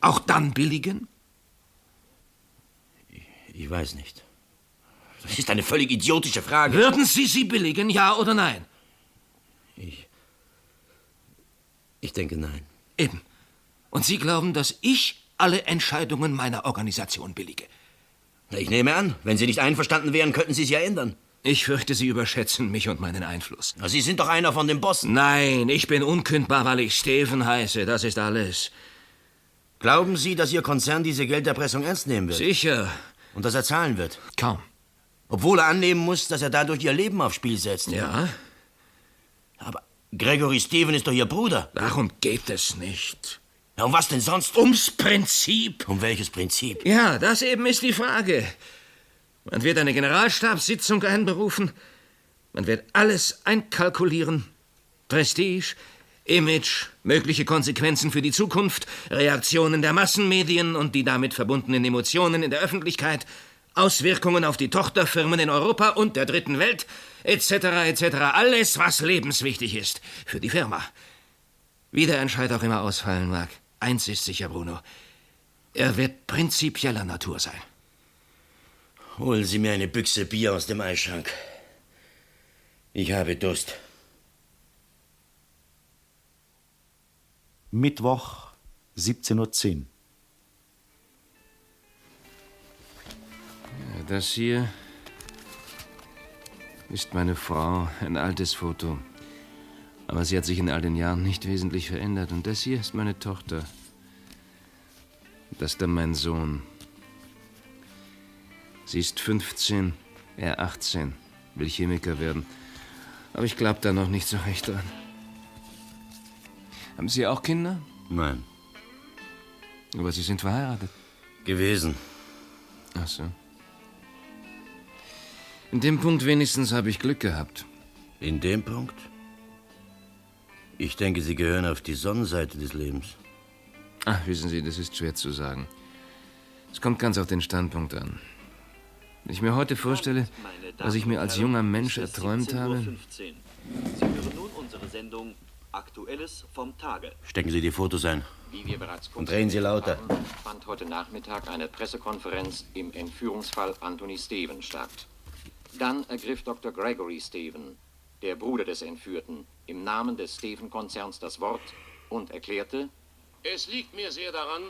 [SPEAKER 4] auch dann billigen?
[SPEAKER 5] Ich weiß nicht. Das ist eine völlig idiotische Frage.
[SPEAKER 4] Würden Sie sie billigen, ja oder nein?
[SPEAKER 5] Ich denke, nein.
[SPEAKER 4] Eben. Und Sie glauben, dass ich alle Entscheidungen meiner Organisation billige?
[SPEAKER 5] Ich nehme an, wenn Sie nicht einverstanden wären, könnten Sie es ja ändern.
[SPEAKER 4] Ich fürchte, Sie überschätzen mich und meinen Einfluss.
[SPEAKER 5] Sie sind doch einer von den Bossen.
[SPEAKER 4] Nein, ich bin unkündbar, weil ich Steven heiße. Das ist alles.
[SPEAKER 5] Glauben Sie, dass Ihr Konzern diese Gelderpressung ernst nehmen wird?
[SPEAKER 4] Sicher.
[SPEAKER 5] Und dass er zahlen wird?
[SPEAKER 4] Kaum.
[SPEAKER 5] Obwohl er annehmen muss, dass er dadurch Ihr Leben aufs Spiel setzt.
[SPEAKER 4] Ja?
[SPEAKER 5] Aber Gregory Steven ist doch Ihr Bruder.
[SPEAKER 4] Darum geht es nicht.
[SPEAKER 5] Ja, um was denn sonst?
[SPEAKER 4] Ums Prinzip.
[SPEAKER 5] Um welches Prinzip?
[SPEAKER 4] Ja, das eben ist die Frage. Man wird eine Generalstabssitzung einberufen. Man wird alles einkalkulieren. Prestige, Image, mögliche Konsequenzen für die Zukunft, Reaktionen der Massenmedien und die damit verbundenen Emotionen in der Öffentlichkeit, Auswirkungen auf die Tochterfirmen in Europa und der dritten Welt, etc., etc. Alles, was lebenswichtig ist für die Firma. Wie der Entscheid auch immer ausfallen mag. Eins ist sicher, Bruno. Er wird prinzipieller Natur sein.
[SPEAKER 5] Holen Sie mir eine Büchse Bier aus dem Eisschrank. Ich habe Durst.
[SPEAKER 3] Mittwoch, 17:10 Uhr.
[SPEAKER 4] Ja, das hier ist meine Frau, ein altes Foto. Aber sie hat sich in all den Jahren nicht wesentlich verändert. Und das hier ist meine Tochter. Das ist dann mein Sohn. Sie ist 15, er 18, will Chemiker werden. Aber ich glaube da noch nicht so recht dran. Haben Sie auch Kinder?
[SPEAKER 5] Nein.
[SPEAKER 4] Aber Sie sind verheiratet.
[SPEAKER 5] Gewesen.
[SPEAKER 4] Ach so. In dem Punkt wenigstens habe ich Glück gehabt.
[SPEAKER 5] In dem Punkt? Ich denke, Sie gehören auf die Sonnenseite des Lebens.
[SPEAKER 4] Ach, wissen Sie, das ist schwer zu sagen. Es kommt ganz auf den Standpunkt an. Wenn ich mir heute vorstelle, was ich mir als junger Mensch erträumt habe.
[SPEAKER 7] 17:15 Uhr. Sie hören nun unsere Sendung Aktuelles vom Tage.
[SPEAKER 5] Stecken Sie die Fotos ein.
[SPEAKER 6] Wie wir bereits
[SPEAKER 5] Und drehen Sie lauter.
[SPEAKER 6] haben, fand heute Nachmittag eine Pressekonferenz im Entführungsfall Anthony Steven statt. Dann ergriff Dr. Gregory Steven, der Bruder des Entführten, im Namen des Steven-Konzerns das Wort und erklärte:
[SPEAKER 8] Es liegt mir sehr daran,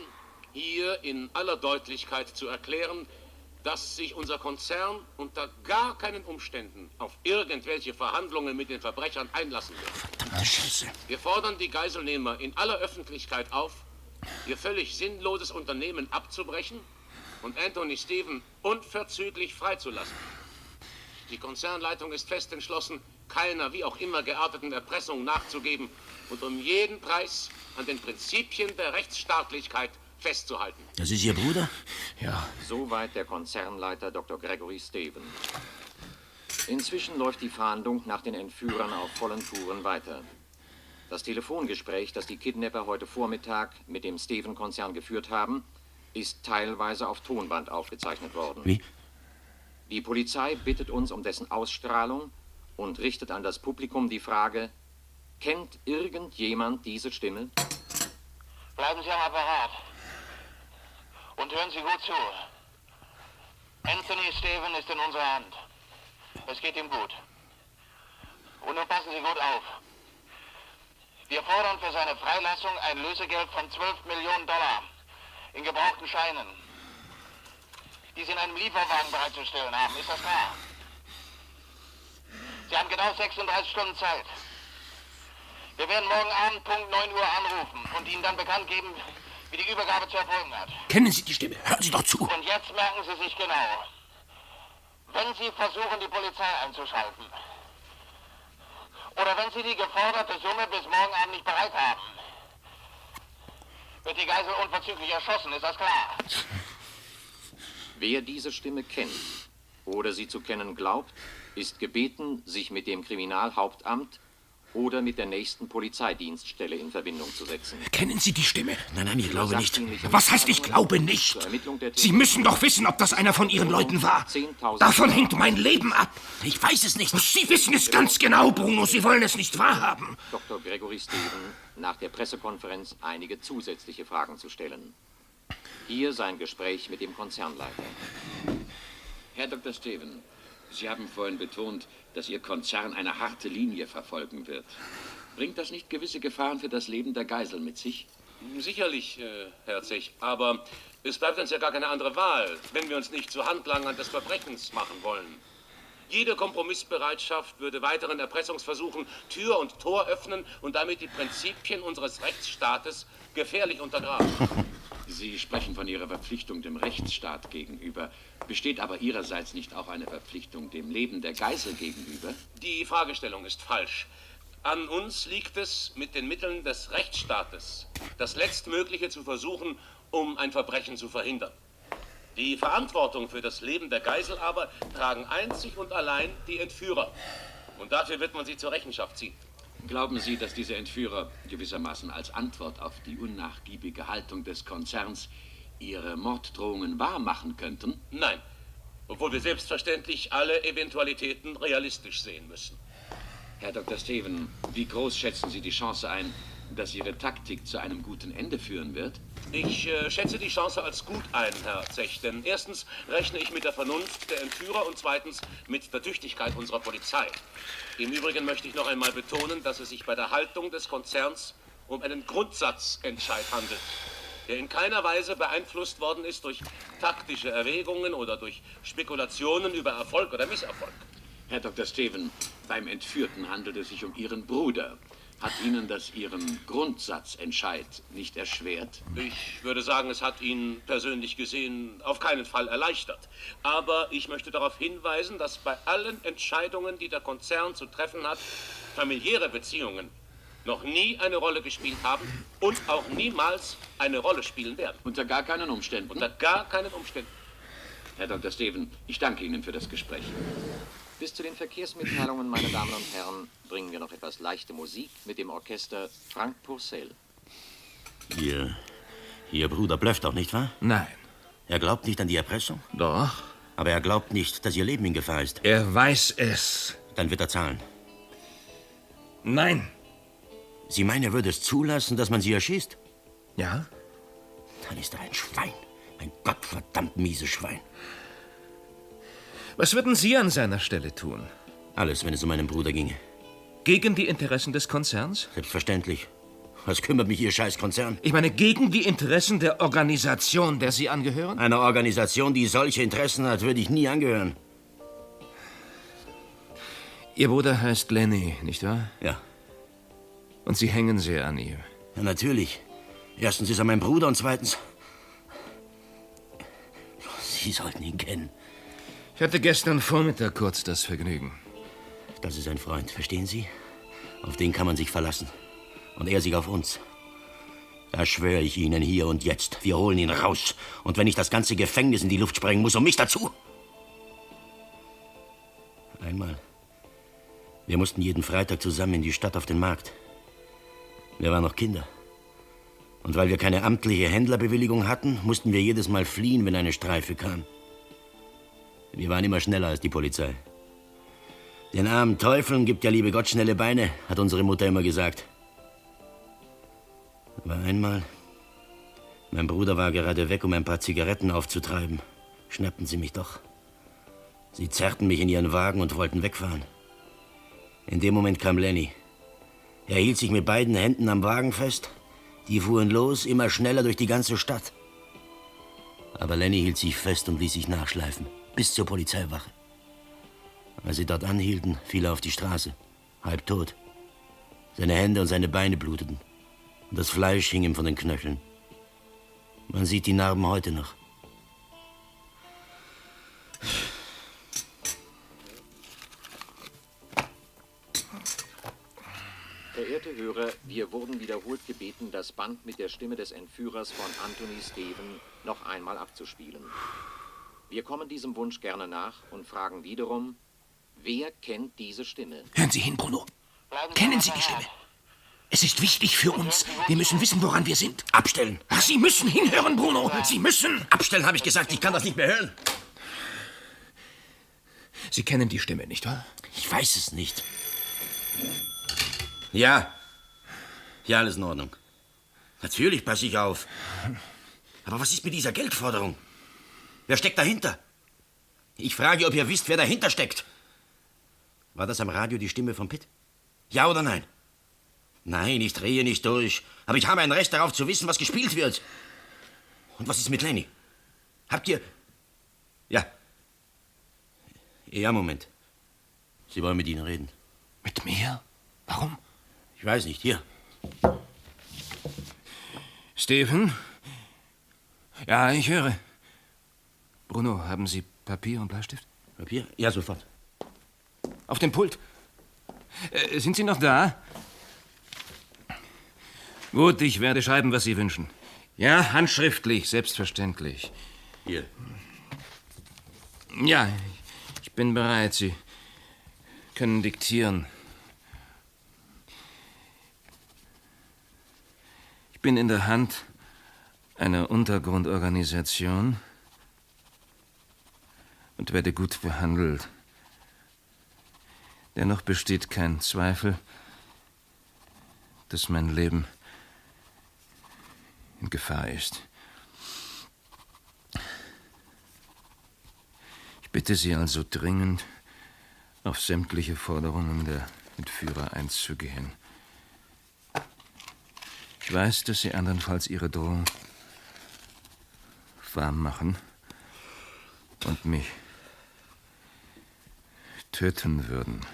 [SPEAKER 8] hier in aller Deutlichkeit zu erklären, dass sich unser Konzern unter gar keinen Umständen auf irgendwelche Verhandlungen mit den Verbrechern einlassen wird.
[SPEAKER 5] Scheiße.
[SPEAKER 8] Wir fordern die Geiselnehmer in aller Öffentlichkeit auf, ihr völlig sinnloses Unternehmen abzubrechen und Anthony Steven unverzüglich freizulassen. Die Konzernleitung ist fest entschlossen, keiner wie auch immer gearteten Erpressung nachzugeben und um jeden Preis an den Prinzipien der Rechtsstaatlichkeit festzuhalten.
[SPEAKER 5] Das ist Ihr Bruder?
[SPEAKER 4] Ja.
[SPEAKER 6] Soweit der Konzernleiter Dr. Gregory Steven. Inzwischen läuft die Fahndung nach den Entführern auf vollen Touren weiter. Das Telefongespräch, das die Kidnapper heute Vormittag mit dem Steven-Konzern geführt haben, ist teilweise auf Tonband aufgezeichnet worden.
[SPEAKER 5] Wie?
[SPEAKER 6] Die Polizei bittet uns um dessen Ausstrahlung und richtet an das Publikum die Frage: Kennt irgendjemand diese Stimme?
[SPEAKER 9] Bleiben Sie am Apparat. Und hören Sie gut zu. Anthony Steven ist in unserer Hand. Es geht ihm gut. Und nun passen Sie gut auf. Wir fordern für seine Freilassung ein Lösegeld von 12 Millionen Dollar in gebrauchten Scheinen, die Sie in einem Lieferwagen bereitzustellen haben. Ist das klar? Sie haben genau 36 Stunden Zeit. Wir werden morgen Abend Punkt 9 Uhr anrufen und Ihnen dann bekannt geben, wie die Übergabe zu erfolgen hat.
[SPEAKER 4] Kennen Sie die Stimme? Hören Sie doch zu.
[SPEAKER 9] Und jetzt merken Sie sich genau, wenn Sie versuchen, die Polizei einzuschalten, oder wenn Sie die geforderte Summe bis morgen Abend nicht bereit haben, wird die Geisel unverzüglich erschossen, ist das klar?
[SPEAKER 6] Wer diese Stimme kennt oder sie zu kennen glaubt, ist gebeten, sich mit dem Kriminalhauptamt oder mit der nächsten Polizeidienststelle in Verbindung zu setzen.
[SPEAKER 4] Kennen Sie die Stimme?
[SPEAKER 5] Nein, ich glaube nicht.
[SPEAKER 4] Was heißt, ich glaube nicht? Sie müssen doch wissen, ob das einer von Ihren Leuten war. Davon hängt mein Leben ab.
[SPEAKER 5] Ich weiß es nicht.
[SPEAKER 4] Sie wissen es ganz genau, Bruno. Sie wollen es nicht wahrhaben.
[SPEAKER 6] Dr. Gregory Steven nach der Pressekonferenz einige zusätzliche Fragen zu stellen. Hier sein Gespräch mit dem Konzernleiter.
[SPEAKER 10] Herr Dr. Steven, Sie haben vorhin betont, dass Ihr Konzern eine harte Linie verfolgen wird. Bringt das nicht gewisse Gefahren für das Leben der Geisel mit sich?
[SPEAKER 8] Sicherlich, Herr Zech, aber es bleibt uns ja gar keine andere Wahl, wenn wir uns nicht zu Handlangern des Verbrechens machen wollen. Jede Kompromissbereitschaft würde weiteren Erpressungsversuchen Tür und Tor öffnen und damit die Prinzipien unseres Rechtsstaates gefährlich untergraben.
[SPEAKER 10] Sie sprechen von Ihrer Verpflichtung dem Rechtsstaat gegenüber. Besteht aber Ihrerseits nicht auch eine Verpflichtung dem Leben der Geisel gegenüber?
[SPEAKER 8] Die Fragestellung ist falsch. An uns liegt es, mit den Mitteln des Rechtsstaates das Letztmögliche zu versuchen, um ein Verbrechen zu verhindern. Die Verantwortung für das Leben der Geisel aber tragen einzig und allein die Entführer. Und dafür wird man sie zur Rechenschaft ziehen.
[SPEAKER 10] Glauben Sie, dass diese Entführer gewissermaßen als Antwort auf die unnachgiebige Haltung des Konzerns ihre Morddrohungen wahrmachen könnten?
[SPEAKER 8] Nein, obwohl wir selbstverständlich alle Eventualitäten realistisch sehen müssen.
[SPEAKER 10] Herr Dr. Steven, wie groß schätzen Sie die Chance ein, dass Ihre Taktik zu einem guten Ende führen wird?
[SPEAKER 8] Ich schätze die Chance als gut ein, Herr Zech, denn erstens rechne ich mit der Vernunft der Entführer und zweitens mit der Tüchtigkeit unserer Polizei. Im Übrigen möchte ich noch einmal betonen, dass es sich bei der Haltung des Konzerns um einen Grundsatzentscheid handelt, der in keiner Weise beeinflusst worden ist durch taktische Erwägungen oder durch Spekulationen über Erfolg oder Misserfolg.
[SPEAKER 10] Herr Dr. Steven, beim Entführten handelt es sich um Ihren Bruder. Hat Ihnen das Ihren Grundsatzentscheid nicht erschwert?
[SPEAKER 8] Ich würde sagen, es hat ihn persönlich gesehen auf keinen Fall erleichtert. Aber ich möchte darauf hinweisen, dass bei allen Entscheidungen, die der Konzern zu treffen hat, familiäre Beziehungen noch nie eine Rolle gespielt haben und auch niemals eine Rolle spielen werden.
[SPEAKER 10] Unter gar keinen Umständen?
[SPEAKER 8] Unter gar keinen Umständen.
[SPEAKER 10] Herr Dr. Steven, ich danke Ihnen für das Gespräch.
[SPEAKER 6] Bis zu den Verkehrsmitteilungen, meine Damen und Herren, bringen wir noch etwas leichte Musik mit dem Orchester Frank Purcell.
[SPEAKER 5] Ihr Bruder blöfft doch, nicht wahr?
[SPEAKER 4] Nein.
[SPEAKER 5] Er glaubt nicht an die Erpressung?
[SPEAKER 4] Doch.
[SPEAKER 5] Aber er glaubt nicht, dass Ihr Leben in Gefahr ist.
[SPEAKER 4] Er weiß es.
[SPEAKER 5] Dann wird er zahlen.
[SPEAKER 4] Nein.
[SPEAKER 5] Sie meinen, er würde es zulassen, dass man Sie erschießt?
[SPEAKER 4] Ja?
[SPEAKER 5] Dann ist er ein Schwein. Ein gottverdammt mieses Schwein.
[SPEAKER 4] Was würden Sie an seiner Stelle tun?
[SPEAKER 5] Alles, wenn es um meinen Bruder ginge.
[SPEAKER 4] Gegen die Interessen des Konzerns?
[SPEAKER 5] Selbstverständlich. Was kümmert mich Ihr Scheißkonzern?
[SPEAKER 4] Ich meine, gegen die Interessen der Organisation, der Sie angehören?
[SPEAKER 5] Einer Organisation, die solche Interessen hat, würde ich nie angehören.
[SPEAKER 4] Ihr Bruder heißt Lenny, nicht wahr?
[SPEAKER 5] Ja.
[SPEAKER 4] Und Sie hängen sehr an ihm?
[SPEAKER 5] Ja, natürlich. Erstens ist er mein Bruder und zweitens... Sie sollten ihn kennen.
[SPEAKER 4] Ich hatte gestern Vormittag kurz das Vergnügen.
[SPEAKER 5] Das ist ein Freund, verstehen Sie? Auf den kann man sich verlassen. Und er sich auf uns. Da schwöre ich Ihnen hier und jetzt. Wir holen ihn raus. Und wenn ich das ganze Gefängnis in die Luft sprengen muss, und mich dazu. Einmal. Wir mussten jeden Freitag zusammen in die Stadt auf den Markt. Wir waren noch Kinder. Und weil wir keine amtliche Händlerbewilligung hatten, mussten wir jedes Mal fliehen, wenn eine Streife kam. Wir waren immer schneller als die Polizei. Den armen Teufeln gibt ja liebe Gott schnelle Beine, hat unsere Mutter immer gesagt. Aber einmal, mein Bruder war gerade weg, um ein paar Zigaretten aufzutreiben, schnappten sie mich doch. Sie zerrten mich in ihren Wagen und wollten wegfahren. In dem Moment kam Lenny. Er hielt sich mit beiden Händen am Wagen fest. Die fuhren los, immer schneller durch die ganze Stadt. Aber Lenny hielt sich fest und ließ sich nachschleifen, bis zur Polizeiwache. Als sie dort anhielten, fiel er auf die Straße, halbtot. Seine Hände und seine Beine bluteten. Und das Fleisch hing ihm von den Knöcheln. Man sieht die Narben heute noch.
[SPEAKER 6] Verehrte Hörer, wir wurden wiederholt gebeten, das Band mit der Stimme des Entführers von Anthony Steven noch einmal abzuspielen. Wir kommen diesem Wunsch gerne nach und fragen wiederum, wer kennt diese Stimme?
[SPEAKER 4] Hören Sie hin, Bruno. Kennen Sie die Stimme? Es ist wichtig für uns. Wir müssen wissen, woran wir sind.
[SPEAKER 5] Abstellen.
[SPEAKER 4] Ach, Sie müssen hinhören, Bruno. Sie müssen.
[SPEAKER 5] Abstellen, habe ich gesagt. Ich kann das nicht mehr hören.
[SPEAKER 4] Sie kennen die Stimme, nicht wahr?
[SPEAKER 5] Ich weiß es nicht. Ja. Ja, alles in Ordnung. Natürlich passe ich auf. Aber was ist mit dieser Geldforderung? Wer steckt dahinter? Ich frage, ob ihr wisst, wer dahinter steckt. War das am Radio die Stimme von Pitt? Ja oder nein? Nein, ich drehe nicht durch. Aber ich habe ein Recht darauf zu wissen, was gespielt wird. Und was ist mit Lenny? Habt ihr... Ja. Ja, Moment. Sie wollen mit Ihnen reden.
[SPEAKER 4] Mit mir? Warum?
[SPEAKER 5] Ich weiß nicht. Hier.
[SPEAKER 4] Steven? Ja, ich höre. Bruno, haben Sie Papier und Bleistift?
[SPEAKER 5] Papier? Ja, sofort.
[SPEAKER 4] Auf dem Pult. Sind Sie noch da? Gut, ich werde schreiben, was Sie wünschen. Ja, handschriftlich, selbstverständlich.
[SPEAKER 5] Hier.
[SPEAKER 4] Ja, ich bin bereit. Sie können diktieren. Ich bin in der Hand einer Untergrundorganisation und werde gut behandelt. Dennoch besteht kein Zweifel, dass mein Leben in Gefahr ist. Ich bitte Sie also dringend, auf sämtliche Forderungen der Entführer einzugehen. Ich weiß, dass Sie andernfalls Ihre Drohung wahr machen und mich töten würden.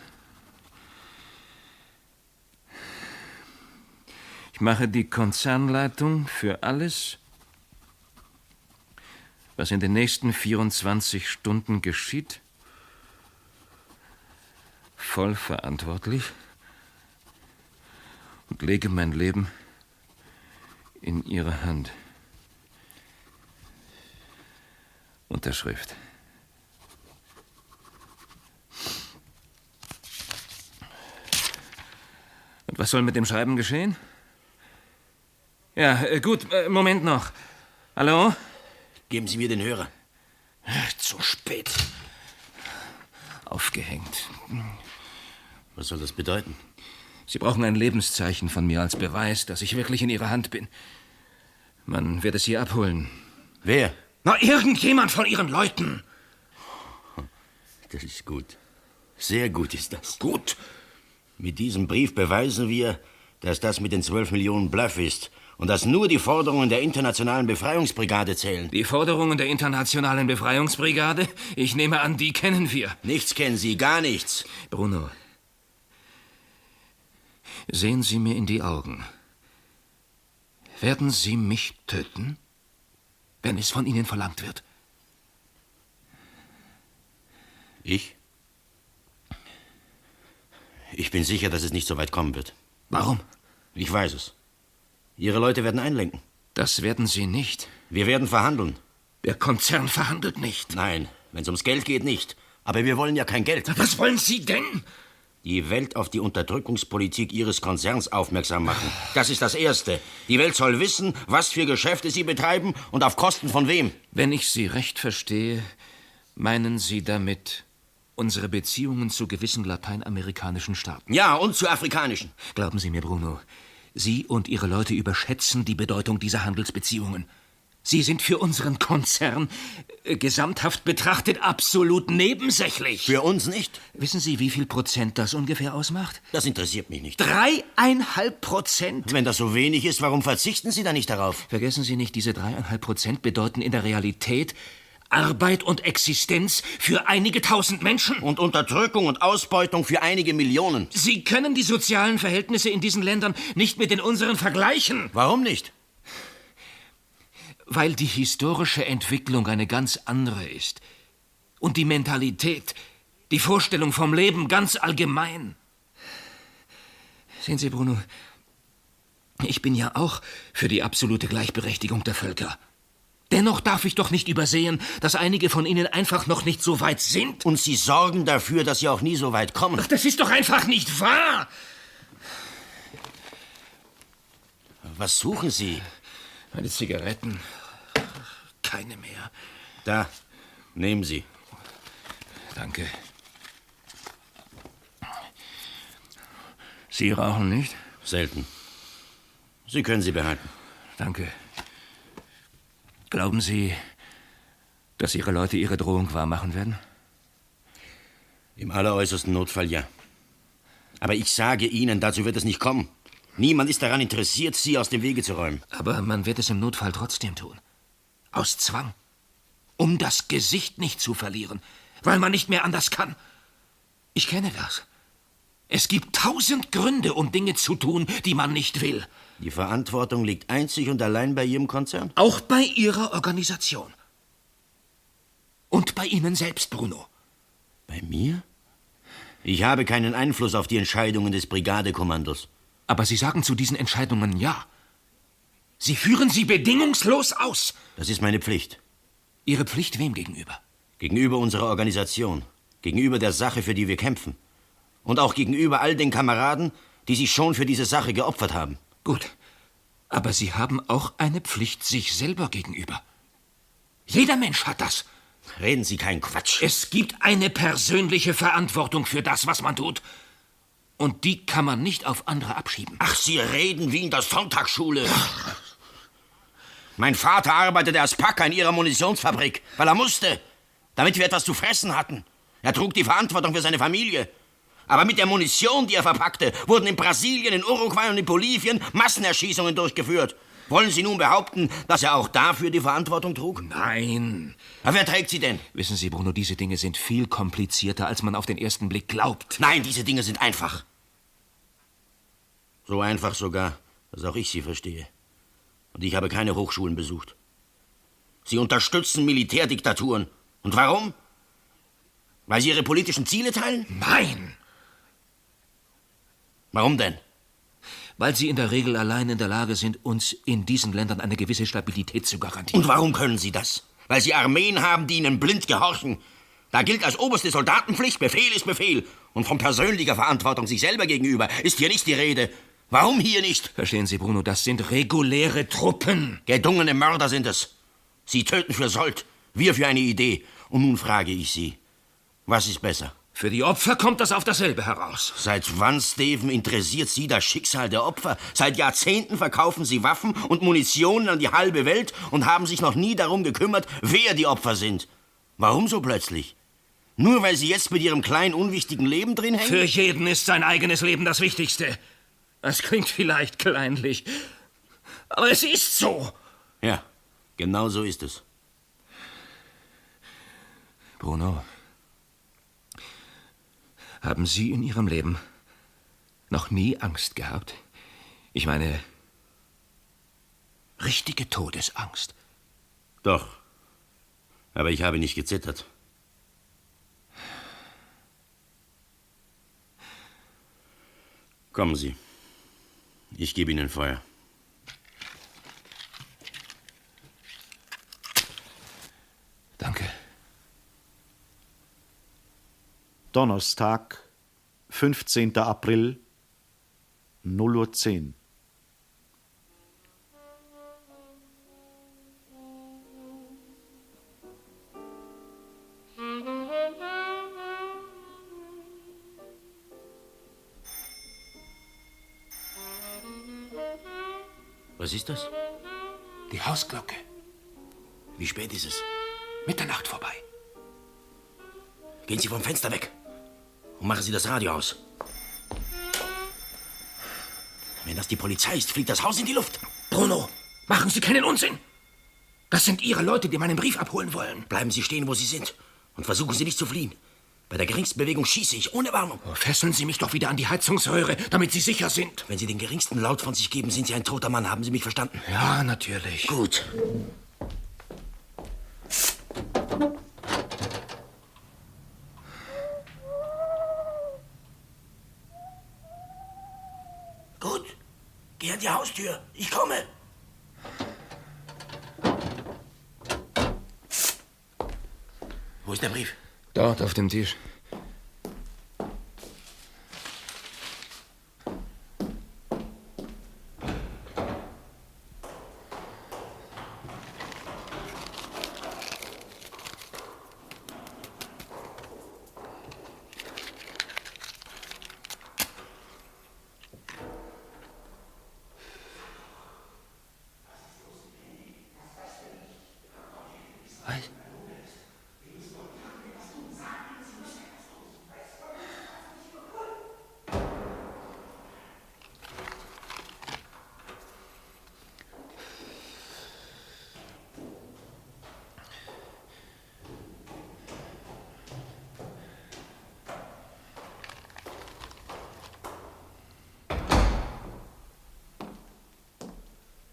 [SPEAKER 4] Ich mache die Konzernleitung für alles, was in den nächsten 24 Stunden geschieht, voll verantwortlich und lege mein Leben in Ihre Hand. Unterschrift. Und was soll mit dem Schreiben geschehen? Ja, gut, Moment noch. Hallo?
[SPEAKER 5] Geben Sie mir den Hörer.
[SPEAKER 4] Zu spät. Aufgehängt.
[SPEAKER 5] Was soll das bedeuten?
[SPEAKER 4] Sie brauchen ein Lebenszeichen von mir als Beweis, dass ich wirklich in Ihrer Hand bin. Man wird es hier abholen.
[SPEAKER 5] Wer?
[SPEAKER 4] Na, irgendjemand von Ihren Leuten.
[SPEAKER 5] Das ist gut. Sehr gut ist das.
[SPEAKER 4] Gut.
[SPEAKER 5] Mit diesem Brief beweisen wir, dass das mit den 12 Millionen Bluff ist und dass nur die Forderungen der Internationalen Befreiungsbrigade zählen.
[SPEAKER 4] Die Forderungen der Internationalen Befreiungsbrigade? Ich nehme an, die kennen wir.
[SPEAKER 5] Nichts kennen Sie, gar nichts.
[SPEAKER 4] Bruno, sehen Sie mir in die Augen. Werden Sie mich töten, wenn es von Ihnen verlangt wird?
[SPEAKER 5] Ich? Ich bin sicher, dass es nicht so weit kommen wird.
[SPEAKER 4] Warum?
[SPEAKER 5] Ich weiß es. Ihre Leute werden einlenken.
[SPEAKER 4] Das werden Sie nicht.
[SPEAKER 5] Wir werden verhandeln.
[SPEAKER 4] Der Konzern verhandelt nicht.
[SPEAKER 5] Nein, wenn es ums Geld geht, nicht. Aber wir wollen ja kein Geld.
[SPEAKER 4] Was wollen Sie denn?
[SPEAKER 5] Die Welt auf die Unterdrückungspolitik Ihres Konzerns aufmerksam machen. Das ist das Erste. Die Welt soll wissen, was für Geschäfte Sie betreiben und auf Kosten von wem.
[SPEAKER 4] Wenn ich Sie recht verstehe, meinen Sie damit unsere Beziehungen zu gewissen lateinamerikanischen Staaten?
[SPEAKER 5] Ja, und zu afrikanischen.
[SPEAKER 4] Glauben Sie mir, Bruno, Sie und Ihre Leute überschätzen die Bedeutung dieser Handelsbeziehungen. Sie sind für unseren Konzern gesamthaft betrachtet absolut nebensächlich.
[SPEAKER 5] Für uns nicht.
[SPEAKER 4] Wissen Sie, wie viel Prozent das ungefähr ausmacht?
[SPEAKER 5] Das interessiert mich nicht.
[SPEAKER 4] 3,5%.
[SPEAKER 5] Wenn das so wenig ist, warum verzichten Sie da nicht darauf?
[SPEAKER 4] Vergessen Sie nicht, diese 3,5% bedeuten in der Realität Arbeit und Existenz für einige tausend Menschen.
[SPEAKER 5] Und Unterdrückung und Ausbeutung für einige Millionen.
[SPEAKER 4] Sie können die sozialen Verhältnisse in diesen Ländern nicht mit den unseren vergleichen.
[SPEAKER 5] Warum nicht?
[SPEAKER 4] Weil die historische Entwicklung eine ganz andere ist. Und die Mentalität, die Vorstellung vom Leben ganz allgemein. Sehen Sie, Bruno, ich bin ja auch für die absolute Gleichberechtigung der Völker. Dennoch darf ich doch nicht übersehen, dass einige von Ihnen einfach noch nicht so weit sind.
[SPEAKER 5] Und Sie sorgen dafür, dass Sie auch nie so weit kommen.
[SPEAKER 4] Ach, das ist doch einfach nicht wahr!
[SPEAKER 5] Was suchen Sie?
[SPEAKER 4] Meine Zigaretten. Keine mehr.
[SPEAKER 5] Da, nehmen Sie.
[SPEAKER 4] Danke. Sie rauchen nicht?
[SPEAKER 5] Selten. Sie können sie behalten.
[SPEAKER 4] Danke. Glauben Sie, dass Ihre Leute Ihre Drohung wahrmachen werden?
[SPEAKER 5] Im alleräußersten Notfall ja. Aber ich sage Ihnen, dazu wird es nicht kommen. Niemand ist daran interessiert, Sie aus dem Wege zu räumen.
[SPEAKER 4] Aber man wird es im Notfall trotzdem tun. Aus Zwang. Um das Gesicht nicht zu verlieren. Weil man nicht mehr anders kann. Ich kenne das. Es gibt 1000 Gründe, um Dinge zu tun, die man nicht will.
[SPEAKER 5] Die Verantwortung liegt einzig und allein bei Ihrem Konzern?
[SPEAKER 4] Auch bei Ihrer Organisation. Und bei Ihnen selbst, Bruno.
[SPEAKER 5] Bei mir? Ich habe keinen Einfluss auf die Entscheidungen des Brigadekommandos.
[SPEAKER 4] Aber Sie sagen zu diesen Entscheidungen ja. Sie führen sie bedingungslos aus.
[SPEAKER 5] Das ist meine Pflicht.
[SPEAKER 4] Ihre Pflicht wem gegenüber?
[SPEAKER 5] Gegenüber unserer Organisation. Gegenüber der Sache, für die wir kämpfen. Und auch gegenüber all den Kameraden, die sich schon für diese Sache geopfert haben.
[SPEAKER 4] Gut. Aber Sie haben auch eine Pflicht sich selber gegenüber. Jeder Mensch hat das.
[SPEAKER 5] Reden Sie keinen Quatsch.
[SPEAKER 4] Es gibt eine persönliche Verantwortung für das, was man tut. Und die kann man nicht auf andere abschieben.
[SPEAKER 5] Ach, Sie reden wie in der Sonntagsschule. Mein Vater arbeitete als Packer in Ihrer Munitionsfabrik, weil er musste, damit wir etwas zu fressen hatten. Er trug die Verantwortung für seine Familie. Aber mit der Munition, die er verpackte, wurden in Brasilien, in Uruguay und in Bolivien Massenerschießungen durchgeführt. Wollen Sie nun behaupten, dass er auch dafür die Verantwortung trug?
[SPEAKER 4] Nein.
[SPEAKER 5] Aber wer trägt sie denn?
[SPEAKER 4] Wissen Sie, Bruno, diese Dinge sind viel komplizierter, als man auf den ersten Blick glaubt.
[SPEAKER 5] Nein, diese Dinge sind einfach. So einfach sogar, dass auch ich sie verstehe. Und ich habe keine Hochschulen besucht. Sie unterstützen Militärdiktaturen. Und warum? Weil sie ihre politischen Ziele teilen?
[SPEAKER 4] Nein.
[SPEAKER 5] Warum denn?
[SPEAKER 4] Weil sie in der Regel allein in der Lage sind, uns in diesen Ländern eine gewisse Stabilität zu garantieren.
[SPEAKER 5] Und warum können sie das? Weil sie Armeen haben, die ihnen blind gehorchen. Da gilt als oberste Soldatenpflicht, Befehl ist Befehl. Und von persönlicher Verantwortung sich selber gegenüber ist hier nicht die Rede. Warum hier nicht?
[SPEAKER 4] Verstehen Sie, Bruno, das sind reguläre Truppen.
[SPEAKER 5] Gedungene Mörder sind es. Sie töten für Sold, wir für eine Idee. Und nun frage ich Sie, was ist besser?
[SPEAKER 4] Für die Opfer kommt das auf dasselbe heraus.
[SPEAKER 5] Seit wann, Steven, interessiert Sie das Schicksal der Opfer? Seit Jahrzehnten verkaufen Sie Waffen und Munition an die halbe Welt und haben sich noch nie darum gekümmert, wer die Opfer sind. Warum so plötzlich? Nur weil Sie jetzt mit Ihrem kleinen, unwichtigen Leben drin hängen?
[SPEAKER 4] Für jeden ist sein eigenes Leben das Wichtigste. Das klingt vielleicht kleinlich, aber es ist so.
[SPEAKER 5] Ja, genau so ist es.
[SPEAKER 4] Bruno, haben Sie in Ihrem Leben noch nie Angst gehabt? Ich meine, richtige Todesangst.
[SPEAKER 5] Doch, aber ich habe nicht gezittert. Kommen Sie. Ich gebe Ihnen Feuer.
[SPEAKER 4] Danke.
[SPEAKER 3] Donnerstag, 15. April, 0:10 Uhr.
[SPEAKER 5] Was ist das?
[SPEAKER 4] Die Hausglocke.
[SPEAKER 5] Wie spät ist es?
[SPEAKER 4] Mitternacht vorbei.
[SPEAKER 5] Gehen Sie vom Fenster weg und machen Sie das Radio aus. Wenn das die Polizei ist, fliegt das Haus in die Luft.
[SPEAKER 4] Bruno, machen Sie keinen Unsinn. Das sind Ihre Leute, die meinen Brief abholen wollen.
[SPEAKER 5] Bleiben Sie stehen, wo Sie sind. Und versuchen Sie nicht zu fliehen. Bei der geringsten Bewegung schieße ich, ohne Warnung.
[SPEAKER 4] Fesseln Sie mich doch wieder an die Heizungsröhre, damit Sie sicher sind.
[SPEAKER 5] Wenn Sie den geringsten Laut von sich geben, sind Sie ein toter Mann. Haben Sie mich verstanden?
[SPEAKER 4] Ja, natürlich.
[SPEAKER 5] Gut. Gut. Geh an die Haustür. Ich komme. Wo ist der Brief?
[SPEAKER 4] Dort auf dem Tisch.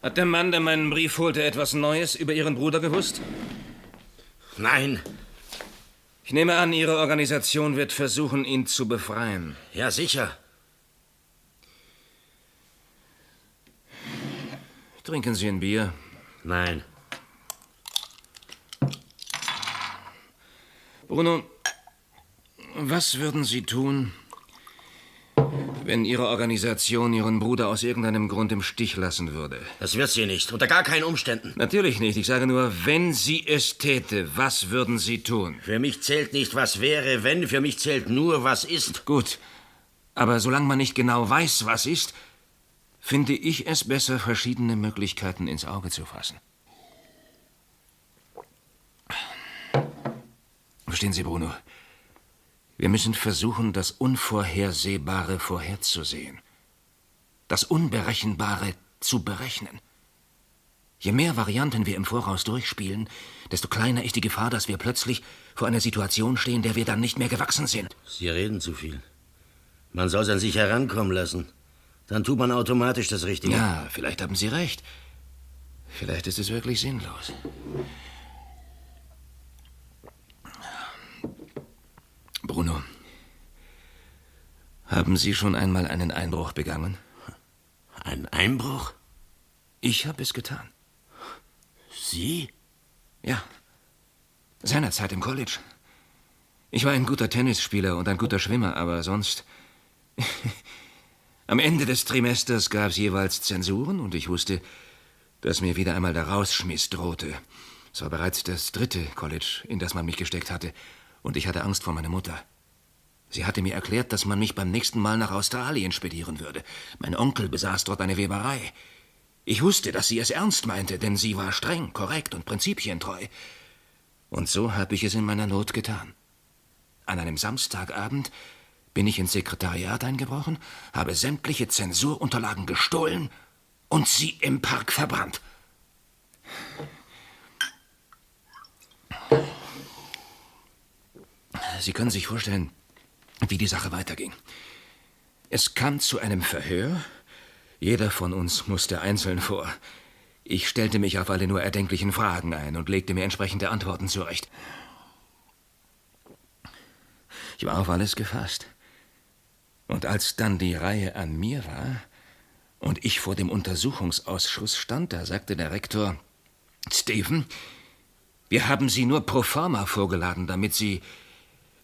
[SPEAKER 4] Hat der Mann, der meinen Brief holte, etwas Neues über Ihren Bruder gewusst?
[SPEAKER 5] Nein.
[SPEAKER 4] Ich nehme an, Ihre Organisation wird versuchen, ihn zu befreien.
[SPEAKER 5] Ja, sicher.
[SPEAKER 4] Trinken Sie ein Bier?
[SPEAKER 5] Nein.
[SPEAKER 4] Bruno, was würden Sie tun, wenn Ihre Organisation Ihren Bruder aus irgendeinem Grund im Stich lassen würde?
[SPEAKER 5] Das wird sie nicht, unter gar keinen Umständen.
[SPEAKER 4] Natürlich nicht. Ich sage nur, wenn sie es täte, was würden Sie tun?
[SPEAKER 5] Für mich zählt nicht, was wäre, wenn. Für mich zählt nur, was ist.
[SPEAKER 4] Gut. Aber solange man nicht genau weiß, was ist, finde ich es besser, verschiedene Möglichkeiten ins Auge zu fassen. Verstehen Sie, Bruno? Wir müssen versuchen, das Unvorhersehbare vorherzusehen. Das Unberechenbare zu berechnen. Je mehr Varianten wir im Voraus durchspielen, desto kleiner ist die Gefahr, dass wir plötzlich vor einer Situation stehen, der wir dann nicht mehr gewachsen sind.
[SPEAKER 5] Sie reden zu viel. Man soll es an sich herankommen lassen. Dann tut man automatisch das Richtige.
[SPEAKER 4] Ja, vielleicht haben Sie recht. Vielleicht ist es wirklich sinnlos. Bruno, haben Sie schon einmal einen Einbruch begangen?
[SPEAKER 5] Ein Einbruch?
[SPEAKER 4] Ich habe es getan.
[SPEAKER 5] Sie?
[SPEAKER 4] Ja, seinerzeit im College. Ich war ein guter Tennisspieler und ein guter Schwimmer, aber sonst... Am Ende des Trimesters gab es jeweils Zensuren und ich wusste, dass mir wieder einmal der Rausschmiss drohte. Es war bereits das 3. College, in das man mich gesteckt hatte, und ich hatte Angst vor meiner Mutter. Sie hatte mir erklärt, dass man mich beim nächsten Mal nach Australien spedieren würde. Mein Onkel besaß dort eine Weberei. Ich wusste, dass sie es ernst meinte, denn sie war streng, korrekt und prinzipientreu. Und so habe ich es in meiner Not getan. An einem Samstagabend bin ich ins Sekretariat eingebrochen, habe sämtliche Zensurunterlagen gestohlen und sie im Park verbrannt. Sie können sich vorstellen, wie die Sache weiterging. Es kam zu einem Verhör. Jeder von uns musste einzeln vor. Ich stellte mich auf alle nur erdenklichen Fragen ein und legte mir entsprechende Antworten zurecht. Ich war auf alles gefasst. Und als dann die Reihe an mir war und ich vor dem Untersuchungsausschuss stand, da sagte der Rektor: Stephen, wir haben Sie nur pro forma vorgeladen, damit Sie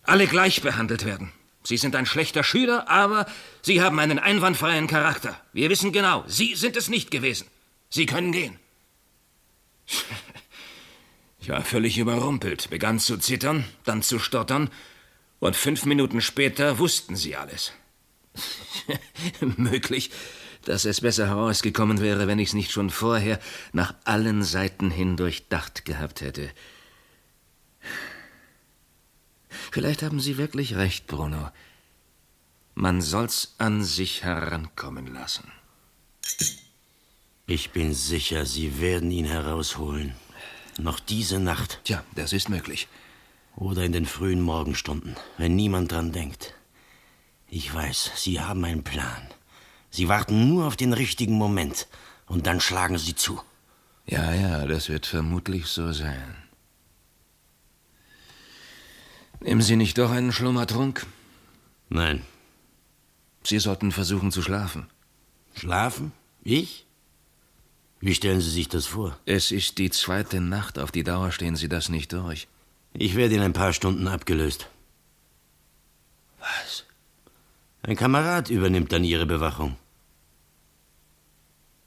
[SPEAKER 4] alle gleich behandelt werden. Sie sind ein schlechter Schüler, aber Sie haben einen einwandfreien Charakter. Wir wissen genau, Sie sind es nicht gewesen. Sie können gehen. Ich war völlig überrumpelt, begann zu zittern, dann zu stottern, und 5 Minuten später wussten sie alles. Möglich, dass es besser herausgekommen wäre, wenn ich es nicht schon vorher nach allen Seiten hin durchdacht gehabt hätte. Vielleicht haben Sie wirklich recht, Bruno. Man soll's an sich herankommen lassen.
[SPEAKER 5] Ich bin sicher, Sie werden ihn herausholen. Noch diese Nacht.
[SPEAKER 4] Tja, das ist möglich.
[SPEAKER 5] Oder in den frühen Morgenstunden, wenn niemand dran denkt. Ich weiß, Sie haben einen Plan. Sie warten nur auf den richtigen Moment und dann schlagen Sie zu.
[SPEAKER 4] Ja, das wird vermutlich so sein. Nehmen Sie nicht doch einen Schlummertrunk?
[SPEAKER 5] Nein.
[SPEAKER 4] Sie sollten versuchen zu schlafen.
[SPEAKER 5] Schlafen? Ich? Wie stellen Sie sich das vor?
[SPEAKER 4] Es ist die 2. Nacht. Auf die Dauer stehen Sie das nicht durch.
[SPEAKER 5] Ich werde in ein paar Stunden abgelöst.
[SPEAKER 4] Was?
[SPEAKER 5] Ein Kamerad übernimmt dann Ihre Bewachung.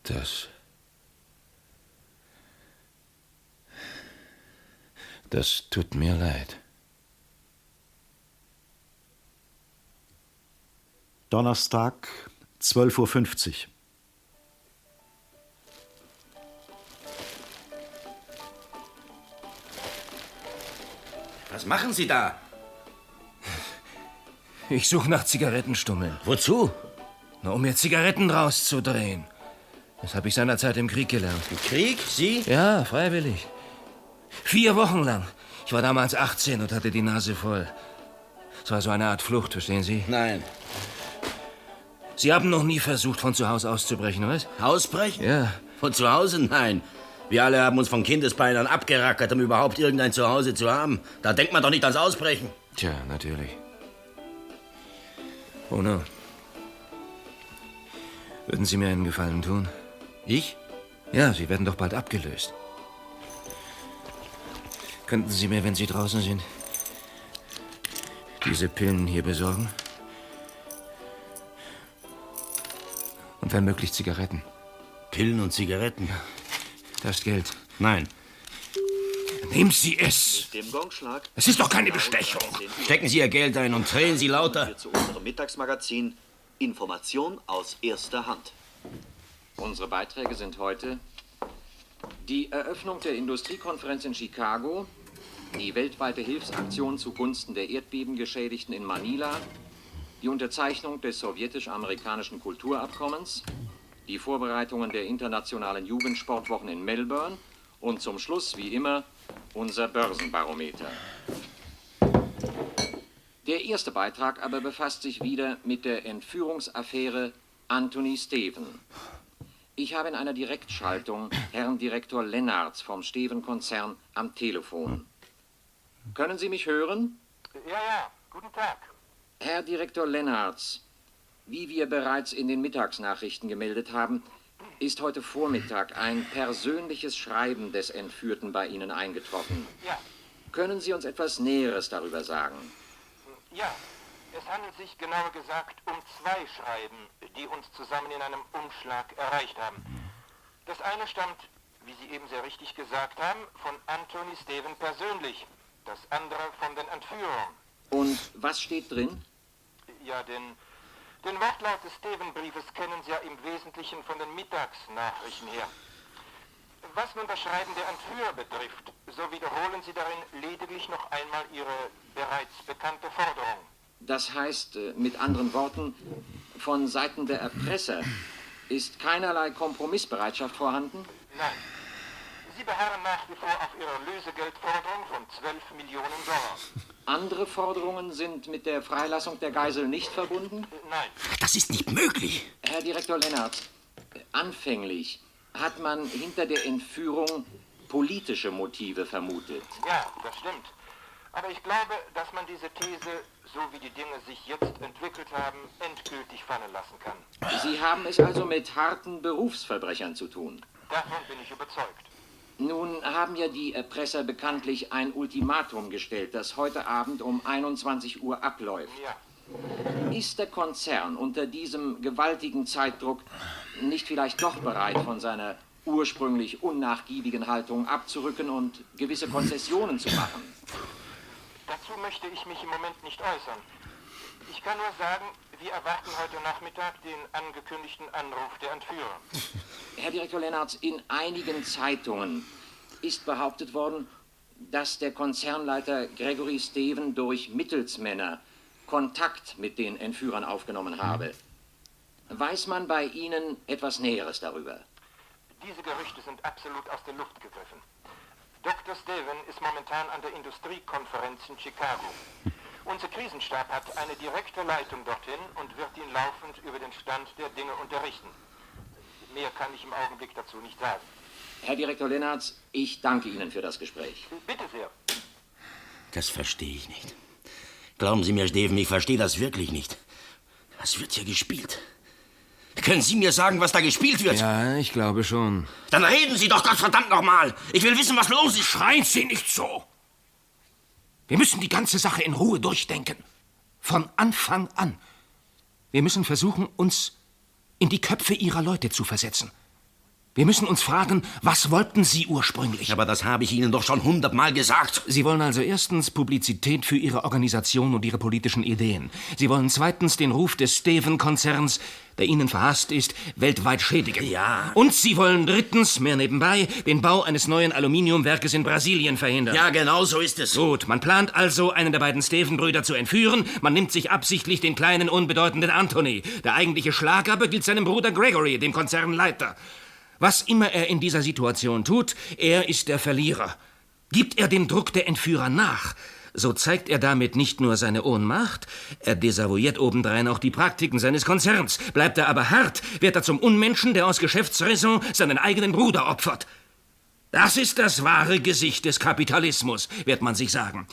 [SPEAKER 4] Das tut mir leid.
[SPEAKER 3] Donnerstag, 12:50 Uhr.
[SPEAKER 5] Was machen Sie da?
[SPEAKER 4] Ich suche nach Zigarettenstummeln.
[SPEAKER 5] Wozu?
[SPEAKER 4] Na, um mir Zigaretten rauszudrehen. Das habe ich seinerzeit im Krieg gelernt.
[SPEAKER 5] Im Krieg? Sie?
[SPEAKER 4] Ja, freiwillig. 4 Wochen lang. Ich war damals 18 und hatte die Nase voll. Es war so eine Art Flucht, verstehen Sie?
[SPEAKER 5] Nein.
[SPEAKER 4] Sie haben noch nie versucht, von zu Hause auszubrechen, was?
[SPEAKER 5] Ausbrechen?
[SPEAKER 4] Ja.
[SPEAKER 5] Von zu Hause? Nein. Wir alle haben uns von Kindesbeinen an abgerackert, um überhaupt irgendein Zuhause zu haben. Da denkt man doch nicht ans Ausbrechen.
[SPEAKER 4] Tja, natürlich. Bruno, würden Sie mir einen Gefallen tun?
[SPEAKER 5] Ich?
[SPEAKER 4] Ja, Sie werden doch bald abgelöst. Könnten Sie mir, wenn Sie draußen sind, diese Pillen hier besorgen? Und wenn möglich Zigaretten.
[SPEAKER 5] Pillen und Zigaretten?
[SPEAKER 4] Ja. Das Geld.
[SPEAKER 5] Nein.
[SPEAKER 4] Nehmen Sie es!
[SPEAKER 7] Mit dem Gongschlag.
[SPEAKER 4] Es ist doch keine Bestechung!
[SPEAKER 5] Stecken Sie Ihr Geld ein und drehen Sie lauter.
[SPEAKER 7] Wir zu unserem Mittagsmagazin Information aus erster Hand.
[SPEAKER 6] Unsere Beiträge sind heute die Eröffnung der Industriekonferenz in Chicago, die weltweite Hilfsaktion zugunsten der Erdbebengeschädigten in Manila, die Unterzeichnung des sowjetisch-amerikanischen Kulturabkommens, die Vorbereitungen der internationalen Jugendsportwochen in Melbourne und zum Schluss, wie immer, unser Börsenbarometer. Der erste Beitrag aber befasst sich wieder mit der Entführungsaffäre Anthony Steven. Ich habe in einer Direktschaltung Herrn Direktor Lennartz vom Steven-Konzern am Telefon. Können Sie mich hören?
[SPEAKER 9] Ja, guten Tag.
[SPEAKER 6] Herr Direktor Lennartz, wie wir bereits in den Mittagsnachrichten gemeldet haben, ist heute Vormittag ein persönliches Schreiben des Entführten bei Ihnen eingetroffen.
[SPEAKER 9] Ja.
[SPEAKER 6] Können Sie uns etwas Näheres darüber sagen?
[SPEAKER 9] Ja, es handelt sich genauer gesagt um 2 Schreiben, die uns zusammen in einem Umschlag erreicht haben. Das eine stammt, wie Sie eben sehr richtig gesagt haben, von Anthony Steven persönlich, das andere von den Entführern.
[SPEAKER 6] Und was steht drin?
[SPEAKER 9] Ja, den Wortlaut des Steven-Briefes kennen Sie ja im Wesentlichen von den Mittagsnachrichten her. Was nun das Schreiben der Entführer betrifft, so wiederholen Sie darin lediglich noch einmal Ihre bereits bekannte Forderung.
[SPEAKER 6] Das heißt, mit anderen Worten, von Seiten der Erpresser ist keinerlei Kompromissbereitschaft vorhanden?
[SPEAKER 9] Nein. Sie beharren nach wie vor auf Ihrer Lösegeldforderung von 12 Millionen Dollar.
[SPEAKER 6] Andere Forderungen sind mit der Freilassung der Geisel nicht verbunden?
[SPEAKER 9] Nein.
[SPEAKER 5] Das ist nicht möglich.
[SPEAKER 6] Herr Direktor Lennartz, anfänglich hat man hinter der Entführung politische Motive vermutet.
[SPEAKER 9] Ja, das stimmt. Aber ich glaube, dass man diese These, so wie die Dinge sich jetzt entwickelt haben, endgültig fallen lassen kann.
[SPEAKER 6] Sie haben es also mit harten Berufsverbrechern zu tun.
[SPEAKER 9] Davon bin ich überzeugt.
[SPEAKER 6] Nun haben ja die Erpresser bekanntlich ein Ultimatum gestellt, das heute Abend um 21 Uhr abläuft.
[SPEAKER 9] Ja.
[SPEAKER 6] Ist der Konzern unter diesem gewaltigen Zeitdruck nicht vielleicht doch bereit, von seiner ursprünglich unnachgiebigen Haltung abzurücken und gewisse Konzessionen zu machen?
[SPEAKER 9] Dazu möchte ich mich im Moment nicht äußern. Ich kann nur sagen, wir erwarten heute Nachmittag den angekündigten Anruf der Entführer.
[SPEAKER 6] Herr Direktor Lennartz, in einigen Zeitungen ist behauptet worden, dass der Konzernleiter Gregory Steven durch Mittelsmänner Kontakt mit den Entführern aufgenommen habe. Weiß man bei Ihnen etwas Näheres darüber?
[SPEAKER 9] Diese Gerüchte sind absolut aus der Luft gegriffen. Dr. Steven ist momentan an der Industriekonferenz in Chicago. Unser Krisenstab hat eine direkte Leitung dorthin und wird ihn laufend über den Stand der Dinge unterrichten. Mehr kann ich im Augenblick dazu nicht sagen.
[SPEAKER 6] Herr Direktor Lennartz, ich danke Ihnen für das Gespräch.
[SPEAKER 9] Bitte sehr.
[SPEAKER 5] Das verstehe ich nicht. Glauben Sie mir, Steven, ich verstehe das wirklich nicht. Was wird hier gespielt? Können Sie mir sagen, was da gespielt wird?
[SPEAKER 4] Ja, ich glaube schon.
[SPEAKER 5] Dann reden Sie doch Gottverdammt noch mal. Ich will wissen, was los ist.
[SPEAKER 4] Schreien Sie nicht so! Wir müssen die ganze Sache in Ruhe durchdenken. Von Anfang an. Wir müssen versuchen, uns in die Köpfe Ihrer Leute zu versetzen. Wir müssen uns fragen, was wollten Sie ursprünglich?
[SPEAKER 5] Aber das habe ich Ihnen doch schon 100-mal gesagt.
[SPEAKER 4] Sie wollen also erstens Publizität für Ihre Organisation und Ihre politischen Ideen. Sie wollen zweitens den Ruf des Steven-Konzerns, der Ihnen verhasst ist, weltweit schädigen.
[SPEAKER 5] Ja.
[SPEAKER 4] Und Sie wollen drittens, mehr nebenbei, den Bau eines neuen Aluminiumwerkes in Brasilien verhindern.
[SPEAKER 5] Ja, genau so ist es.
[SPEAKER 4] Gut, man plant also, einen der beiden Steven-Brüder zu entführen. Man nimmt sich absichtlich den kleinen, unbedeutenden Anthony. Der eigentliche Schlag aber gilt seinem Bruder Gregory, dem Konzernleiter. Was immer er in dieser Situation tut, er ist der Verlierer. Gibt er dem Druck der Entführer nach, so zeigt er damit nicht nur seine Ohnmacht, er desavouiert obendrein auch die Praktiken seines Konzerns. Bleibt er aber hart, wird er zum Unmenschen, der aus Geschäftsraison seinen eigenen Bruder opfert. Das ist das wahre Gesicht des Kapitalismus, wird man sich sagen.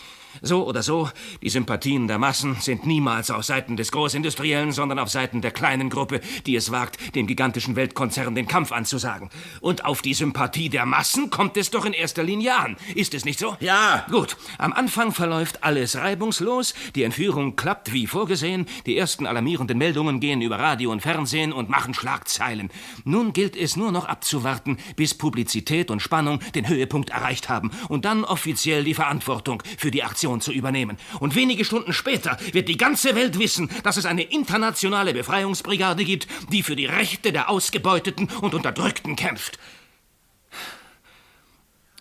[SPEAKER 4] So oder so, die Sympathien der Massen sind niemals auf Seiten des Großindustriellen, sondern auf Seiten der kleinen Gruppe, die es wagt, dem gigantischen Weltkonzern den Kampf anzusagen. Und auf die Sympathie der Massen kommt es doch in erster Linie an. Ist es nicht so?
[SPEAKER 5] Ja.
[SPEAKER 4] Gut, am Anfang verläuft alles reibungslos, die Entführung klappt wie vorgesehen, die ersten alarmierenden Meldungen gehen über Radio und Fernsehen und machen Schlagzeilen. Nun gilt es nur noch abzuwarten, bis Publizität und Spannung den Höhepunkt erreicht haben und dann offiziell die Verantwortung für die Aktion zu übernehmen. Und wenige Stunden später wird die ganze Welt wissen, dass es eine internationale Befreiungsbrigade gibt, die für die Rechte der Ausgebeuteten und Unterdrückten kämpft.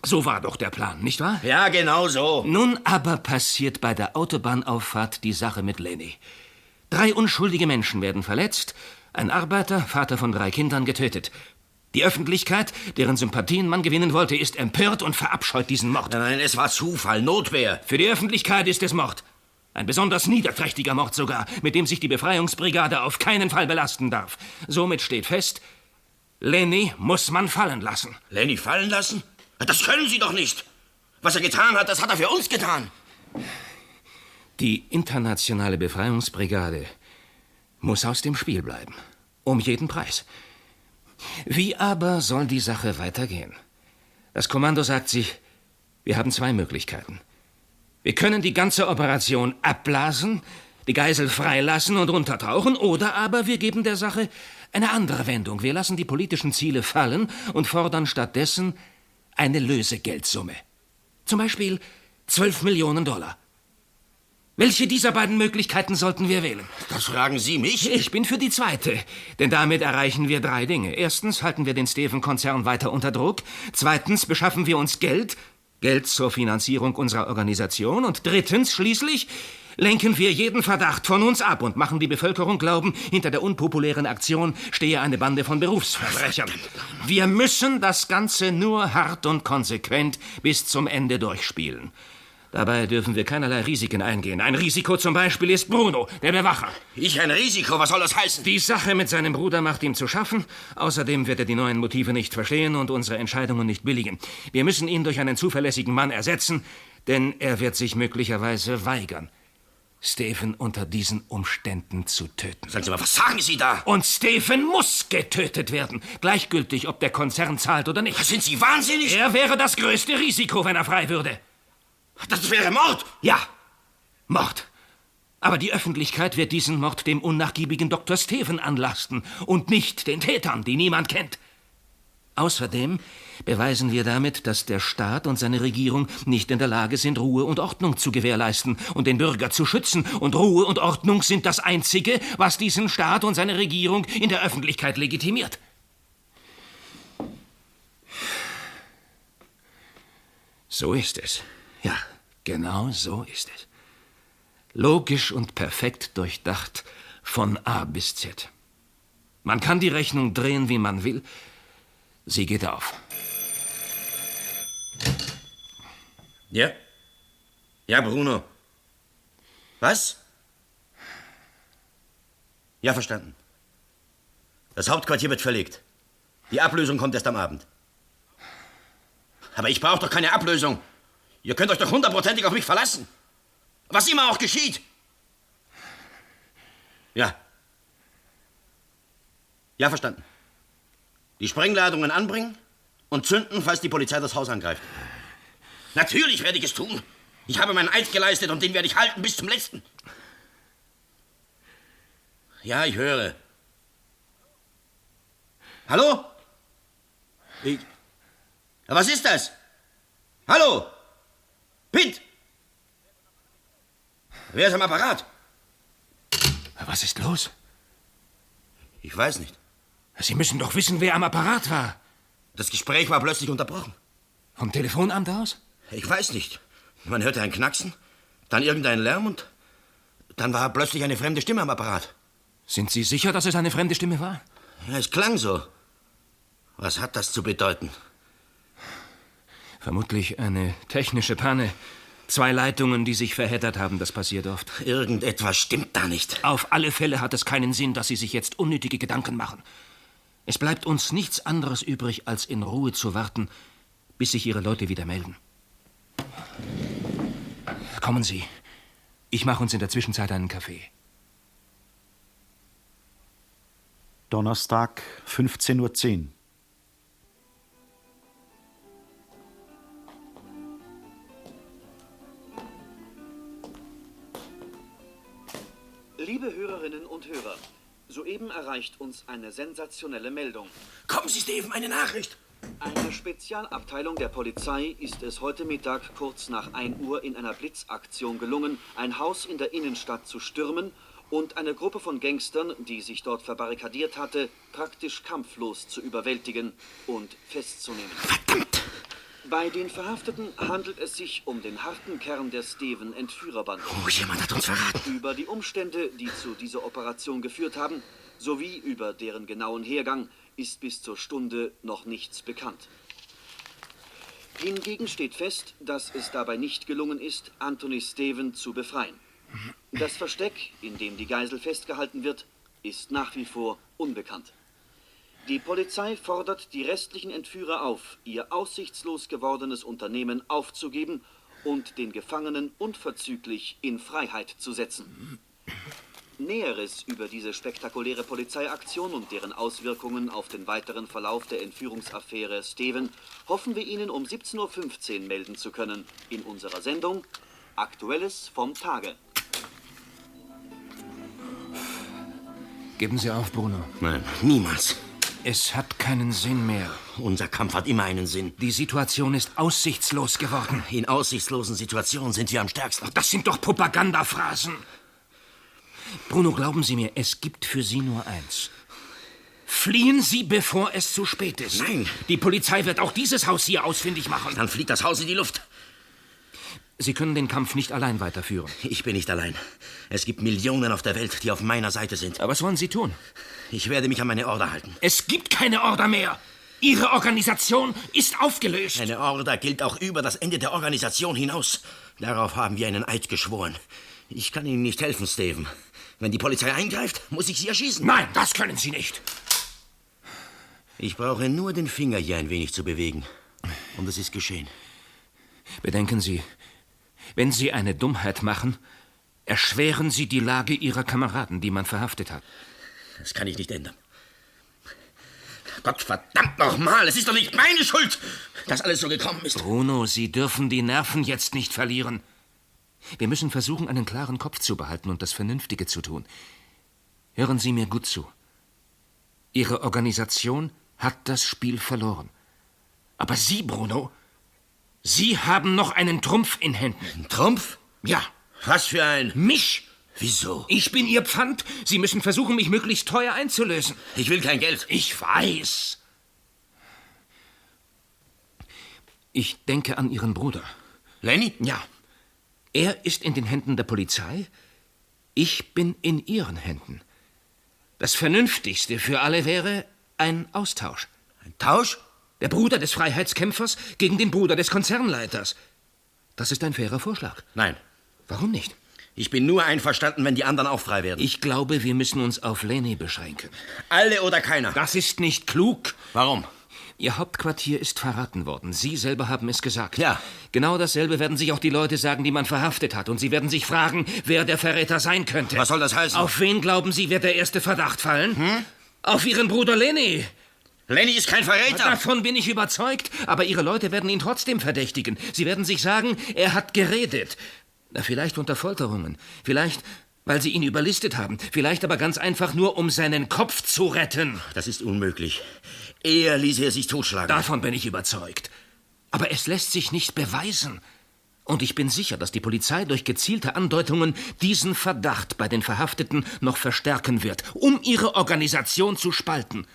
[SPEAKER 4] So war doch der Plan, nicht wahr?
[SPEAKER 5] Ja, genau so.
[SPEAKER 4] Nun aber passiert bei der Autobahnauffahrt die Sache mit Lenny. 3 unschuldige Menschen werden verletzt, ein Arbeiter, Vater von 3 Kindern, getötet. Die Öffentlichkeit, deren Sympathien man gewinnen wollte, ist empört und verabscheut diesen Mord.
[SPEAKER 5] Nein, es war Zufall, Notwehr.
[SPEAKER 4] Für die Öffentlichkeit ist es Mord. Ein besonders niederträchtiger Mord sogar, mit dem sich die Befreiungsbrigade auf keinen Fall belasten darf. Somit steht fest, Lenny muss man fallen lassen.
[SPEAKER 5] Lenny fallen lassen? Das können Sie doch nicht. Was er getan hat, das hat er für uns getan.
[SPEAKER 4] Die internationale Befreiungsbrigade muss aus dem Spiel bleiben. Um jeden Preis. Wie aber soll die Sache weitergehen? Das Kommando sagt sich, wir haben 2 Möglichkeiten. Wir können die ganze Operation abblasen, die Geisel freilassen und untertauchen, oder aber wir geben der Sache eine andere Wendung. Wir lassen die politischen Ziele fallen und fordern stattdessen eine Lösegeldsumme. Zum Beispiel $12 Millionen. Welche dieser beiden Möglichkeiten sollten wir wählen?
[SPEAKER 5] Das fragen Sie mich?
[SPEAKER 4] Ich bin für die zweite, denn damit erreichen wir 3 Dinge. Erstens halten wir den Steven-Konzern weiter unter Druck. Zweitens beschaffen wir uns Geld zur Finanzierung unserer Organisation. Und drittens, schließlich, lenken wir jeden Verdacht von uns ab und machen die Bevölkerung glauben, hinter der unpopulären Aktion stehe eine Bande von Berufsverbrechern. Wir müssen das Ganze nur hart und konsequent bis zum Ende durchspielen. Dabei dürfen wir keinerlei Risiken eingehen. Ein Risiko zum Beispiel ist Bruno, der Bewacher.
[SPEAKER 5] Ich ein Risiko? Was soll das heißen?
[SPEAKER 4] Die Sache mit seinem Bruder macht ihm zu schaffen. Außerdem wird er die neuen Motive nicht verstehen und unsere Entscheidungen nicht billigen. Wir müssen ihn durch einen zuverlässigen Mann ersetzen, denn er wird sich möglicherweise weigern, Steven unter diesen Umständen zu töten.
[SPEAKER 5] Sagen Sie mal, was sagen Sie da?
[SPEAKER 4] Und Steven muss getötet werden, gleichgültig, ob der Konzern zahlt oder nicht.
[SPEAKER 5] Sind Sie wahnsinnig?
[SPEAKER 4] Er wäre das größte Risiko, wenn er frei würde.
[SPEAKER 5] Das wäre Mord!
[SPEAKER 4] Ja, Mord. Aber die Öffentlichkeit wird diesen Mord dem unnachgiebigen Dr. Steven anlasten und nicht den Tätern, die niemand kennt. Außerdem beweisen wir damit, dass der Staat und seine Regierung nicht in der Lage sind, Ruhe und Ordnung zu gewährleisten und den Bürger zu schützen. Und Ruhe und Ordnung sind das Einzige, was diesen Staat und seine Regierung in der Öffentlichkeit legitimiert. So ist es. Genau so ist es. Logisch und perfekt durchdacht von A bis Z. Man kann die Rechnung drehen, wie man will. Sie geht auf.
[SPEAKER 5] Ja? Ja, Bruno. Was? Ja, verstanden. Das Hauptquartier wird verlegt. Die Ablösung kommt erst am Abend. Aber ich brauche doch keine Ablösung. Ihr könnt euch doch 100%ig auf mich verlassen. Was immer auch geschieht. Ja. Ja, verstanden. Die Sprengladungen anbringen und zünden, falls die Polizei das Haus angreift. Natürlich werde ich es tun. Ich habe meinen Eid geleistet und den werde ich halten bis zum letzten. Ja, ich höre. Hallo? Was ist das? Hallo? Pitt? Wer ist am Apparat?
[SPEAKER 4] Was ist los?
[SPEAKER 5] Ich weiß nicht.
[SPEAKER 4] Sie müssen doch wissen, wer am Apparat war.
[SPEAKER 5] Das Gespräch war plötzlich unterbrochen.
[SPEAKER 4] Vom Telefonamt aus?
[SPEAKER 5] Ich weiß nicht. Man hörte ein Knacksen, dann irgendein Lärm und dann war plötzlich eine fremde Stimme am Apparat.
[SPEAKER 4] Sind Sie sicher, dass es eine fremde Stimme war?
[SPEAKER 5] Ja, es klang so. Was hat das zu bedeuten?
[SPEAKER 4] Vermutlich eine technische Panne. 2 Leitungen, die sich verheddert haben, das passiert oft.
[SPEAKER 5] Irgendetwas stimmt da nicht.
[SPEAKER 4] Auf alle Fälle hat es keinen Sinn, dass Sie sich jetzt unnötige Gedanken machen. Es bleibt uns nichts anderes übrig, als in Ruhe zu warten, bis sich Ihre Leute wieder melden. Kommen Sie. Ich mache uns in der Zwischenzeit einen Kaffee.
[SPEAKER 3] Donnerstag, 15:10 Uhr.
[SPEAKER 7] Liebe Hörerinnen und Hörer, soeben erreicht uns eine sensationelle Meldung.
[SPEAKER 5] Kommen Sie, Steven, eine Nachricht!
[SPEAKER 7] Einer Spezialabteilung der Polizei ist es heute Mittag kurz nach 1 Uhr in einer Blitzaktion gelungen, ein Haus in der Innenstadt zu stürmen und eine Gruppe von Gangstern, die sich dort verbarrikadiert hatte, praktisch kampflos zu überwältigen und festzunehmen.
[SPEAKER 5] Verdammt!
[SPEAKER 7] Bei den Verhafteten handelt es sich um den harten Kern der Steven-Entführerbande.
[SPEAKER 5] Oh, jemand hat uns verraten.
[SPEAKER 7] Über die Umstände, die zu dieser Operation geführt haben, sowie über deren genauen Hergang, ist bis zur Stunde noch nichts bekannt. Hingegen steht fest, dass es dabei nicht gelungen ist, Anthony Steven zu befreien. Das Versteck, in dem die Geisel festgehalten wird, ist nach wie vor unbekannt. Die Polizei fordert die restlichen Entführer auf, ihr aussichtslos gewordenes Unternehmen aufzugeben und den Gefangenen unverzüglich in Freiheit zu setzen. Näheres über diese spektakuläre Polizeiaktion und deren Auswirkungen auf den weiteren Verlauf der Entführungsaffäre Steven hoffen wir Ihnen um 17:15 Uhr melden zu können in unserer Sendung Aktuelles vom Tage.
[SPEAKER 4] Geben Sie auf, Bruno.
[SPEAKER 5] Nein, niemals.
[SPEAKER 4] Es hat keinen Sinn mehr.
[SPEAKER 5] Unser Kampf hat immer einen Sinn.
[SPEAKER 4] Die Situation ist aussichtslos geworden.
[SPEAKER 5] In aussichtslosen Situationen sind wir am stärksten.
[SPEAKER 4] Das sind doch Propagandaphrasen. Bruno, glauben Sie mir, es gibt für Sie nur eins. Fliehen Sie, bevor es zu spät ist.
[SPEAKER 5] Nein.
[SPEAKER 4] Die Polizei wird auch dieses Haus hier ausfindig machen.
[SPEAKER 5] Dann fliegt das Haus in die Luft.
[SPEAKER 4] Sie können den Kampf nicht allein weiterführen.
[SPEAKER 5] Ich bin nicht allein. Es gibt Millionen auf der Welt, die auf meiner Seite sind.
[SPEAKER 4] Aber was wollen Sie tun?
[SPEAKER 5] Ich werde mich an meine Order halten.
[SPEAKER 4] Es gibt keine Order mehr. Ihre Organisation ist aufgelöst.
[SPEAKER 5] Eine Order gilt auch über das Ende der Organisation hinaus. Darauf haben wir einen Eid geschworen. Ich kann Ihnen nicht helfen, Steven. Wenn die Polizei eingreift, muss ich Sie erschießen.
[SPEAKER 4] Nein, das können Sie nicht.
[SPEAKER 5] Ich brauche nur den Finger hier ein wenig zu bewegen. Und es ist geschehen.
[SPEAKER 4] Bedenken Sie, wenn Sie eine Dummheit machen, erschweren Sie die Lage Ihrer Kameraden, die man verhaftet hat.
[SPEAKER 5] Das kann ich nicht ändern. Gott verdammt nochmal, es ist doch nicht meine Schuld, dass alles so gekommen ist.
[SPEAKER 4] Bruno, Sie dürfen die Nerven jetzt nicht verlieren. Wir müssen versuchen, einen klaren Kopf zu behalten und das Vernünftige zu tun. Hören Sie mir gut zu. Ihre Organisation hat das Spiel verloren. Aber Sie, Bruno, Sie haben noch einen Trumpf in Händen.
[SPEAKER 5] Ein Trumpf?
[SPEAKER 4] Ja.
[SPEAKER 5] Was für ein...
[SPEAKER 4] Mich.
[SPEAKER 5] Wieso?
[SPEAKER 4] Ich bin Ihr Pfand. Sie müssen versuchen, mich möglichst teuer einzulösen.
[SPEAKER 5] Ich will kein Geld.
[SPEAKER 4] Ich weiß. Ich denke an Ihren Bruder.
[SPEAKER 5] Lenny?
[SPEAKER 4] Ja. Er ist in den Händen der Polizei, ich bin in Ihren Händen. Das Vernünftigste für alle wäre ein Austausch.
[SPEAKER 5] Ein Tausch?
[SPEAKER 4] Der Bruder des Freiheitskämpfers gegen den Bruder des Konzernleiters. Das ist ein fairer Vorschlag.
[SPEAKER 5] Nein.
[SPEAKER 4] Warum nicht?
[SPEAKER 5] Ich bin nur einverstanden, wenn die anderen auch frei werden.
[SPEAKER 4] Ich glaube, wir müssen uns auf Lenny beschränken.
[SPEAKER 5] Alle oder keiner?
[SPEAKER 4] Das ist nicht klug.
[SPEAKER 5] Warum?
[SPEAKER 4] Ihr Hauptquartier ist verraten worden. Sie selber haben es gesagt.
[SPEAKER 5] Ja.
[SPEAKER 4] Genau dasselbe werden sich auch die Leute sagen, die man verhaftet hat. Und sie werden sich fragen, wer der Verräter sein könnte.
[SPEAKER 5] Was soll das heißen?
[SPEAKER 4] Auf wen glauben Sie, wird der erste Verdacht fallen? Auf Ihren Bruder Lenny.
[SPEAKER 5] Lenny ist kein Verräter.
[SPEAKER 4] Davon bin ich überzeugt. Aber Ihre Leute werden ihn trotzdem verdächtigen. Sie werden sich sagen, er hat geredet. Na, vielleicht unter Folterungen. Vielleicht, weil Sie ihn überlistet haben. Vielleicht aber ganz einfach nur, um seinen Kopf zu retten.
[SPEAKER 5] Das ist unmöglich. Eher ließ er sich totschlagen.
[SPEAKER 4] Davon bin ich überzeugt. Aber es lässt sich nicht beweisen. Und ich bin sicher, dass die Polizei durch gezielte Andeutungen diesen Verdacht bei den Verhafteten noch verstärken wird, um ihre Organisation zu spalten.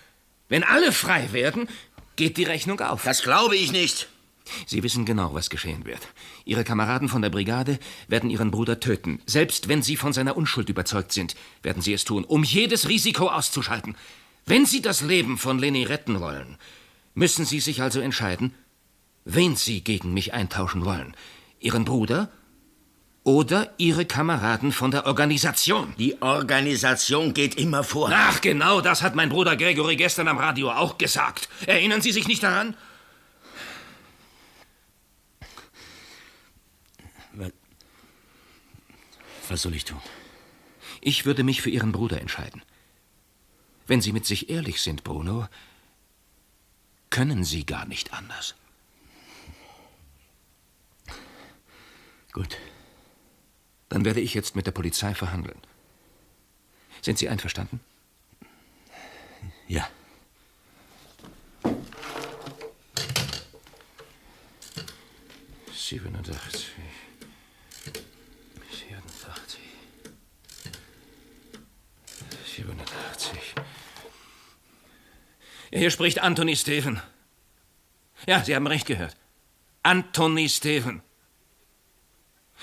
[SPEAKER 4] Wenn alle frei werden, geht die Rechnung auf.
[SPEAKER 5] Das glaube ich nicht.
[SPEAKER 4] Sie wissen genau, was geschehen wird. Ihre Kameraden von der Brigade werden Ihren Bruder töten. Selbst wenn Sie von seiner Unschuld überzeugt sind, werden Sie es tun, um jedes Risiko auszuschalten. Wenn Sie das Leben von Lenny retten wollen, müssen Sie sich also entscheiden, wen Sie gegen mich eintauschen wollen. Ihren Bruder oder Ihre Kameraden von der Organisation.
[SPEAKER 5] Die Organisation geht immer vor.
[SPEAKER 4] Ach, genau, das hat mein Bruder Gregory gestern am Radio auch gesagt. Erinnern Sie sich nicht daran?
[SPEAKER 5] Was soll ich tun?
[SPEAKER 4] Ich würde mich für Ihren Bruder entscheiden. Wenn Sie mit sich ehrlich sind, Bruno, können Sie gar nicht anders.
[SPEAKER 5] Gut.
[SPEAKER 4] Dann werde ich jetzt mit der Polizei verhandeln. Sind Sie einverstanden?
[SPEAKER 5] Ja.
[SPEAKER 4] »87, 87. Ja, hier spricht Anthony Steven. Ja, Sie haben recht gehört. Anthony Steven.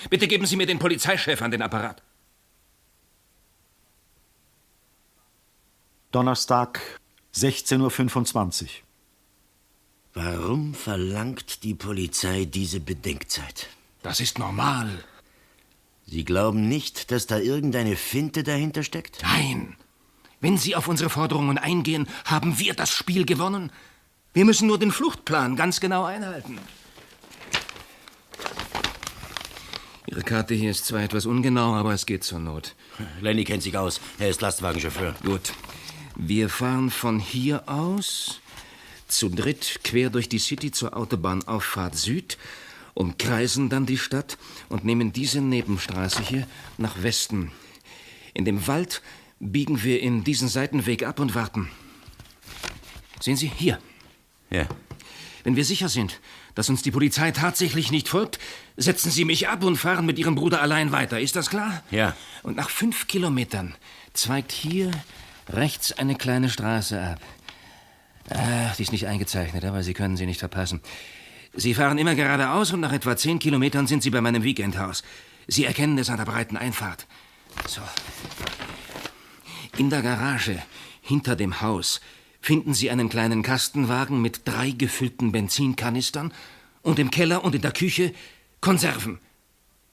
[SPEAKER 4] Bitte geben Sie mir den Polizeichef an den Apparat.
[SPEAKER 3] Donnerstag, 16:25 Uhr.
[SPEAKER 5] Warum verlangt die Polizei diese Bedenkzeit?
[SPEAKER 4] Das ist normal.
[SPEAKER 5] Sie glauben nicht, dass da irgendeine Finte dahinter steckt?
[SPEAKER 4] Nein. Wenn Sie auf unsere Forderungen eingehen, haben wir das Spiel gewonnen. Wir müssen nur den Fluchtplan ganz genau einhalten. Ihre Karte hier ist zwar etwas ungenau, aber es geht zur Not.
[SPEAKER 5] Lenny kennt sich aus. Er ist Lastwagenchauffeur.
[SPEAKER 4] Gut. Wir fahren von hier aus zu dritt quer durch die City zur Autobahnauffahrt Süd, umkreisen dann die Stadt und nehmen diese Nebenstraße hier nach Westen. In dem Wald biegen wir in diesen Seitenweg ab und warten. Sehen Sie, hier.
[SPEAKER 5] Ja.
[SPEAKER 4] Wenn wir sicher sind, dass uns die Polizei tatsächlich nicht folgt, setzen Sie mich ab und fahren mit Ihrem Bruder allein weiter. Ist das klar?
[SPEAKER 5] Ja.
[SPEAKER 4] Und nach 5 Kilometern zweigt hier rechts eine kleine Straße ab. Die ist nicht eingezeichnet, aber Sie können sie nicht verpassen. Sie fahren immer geradeaus und nach etwa 10 Kilometern sind Sie bei meinem Weekendhaus. Sie erkennen es an der breiten Einfahrt. So. In der Garage, hinter dem Haus, finden Sie einen kleinen Kastenwagen mit 3 gefüllten Benzinkanistern und im Keller und in der Küche Konserven.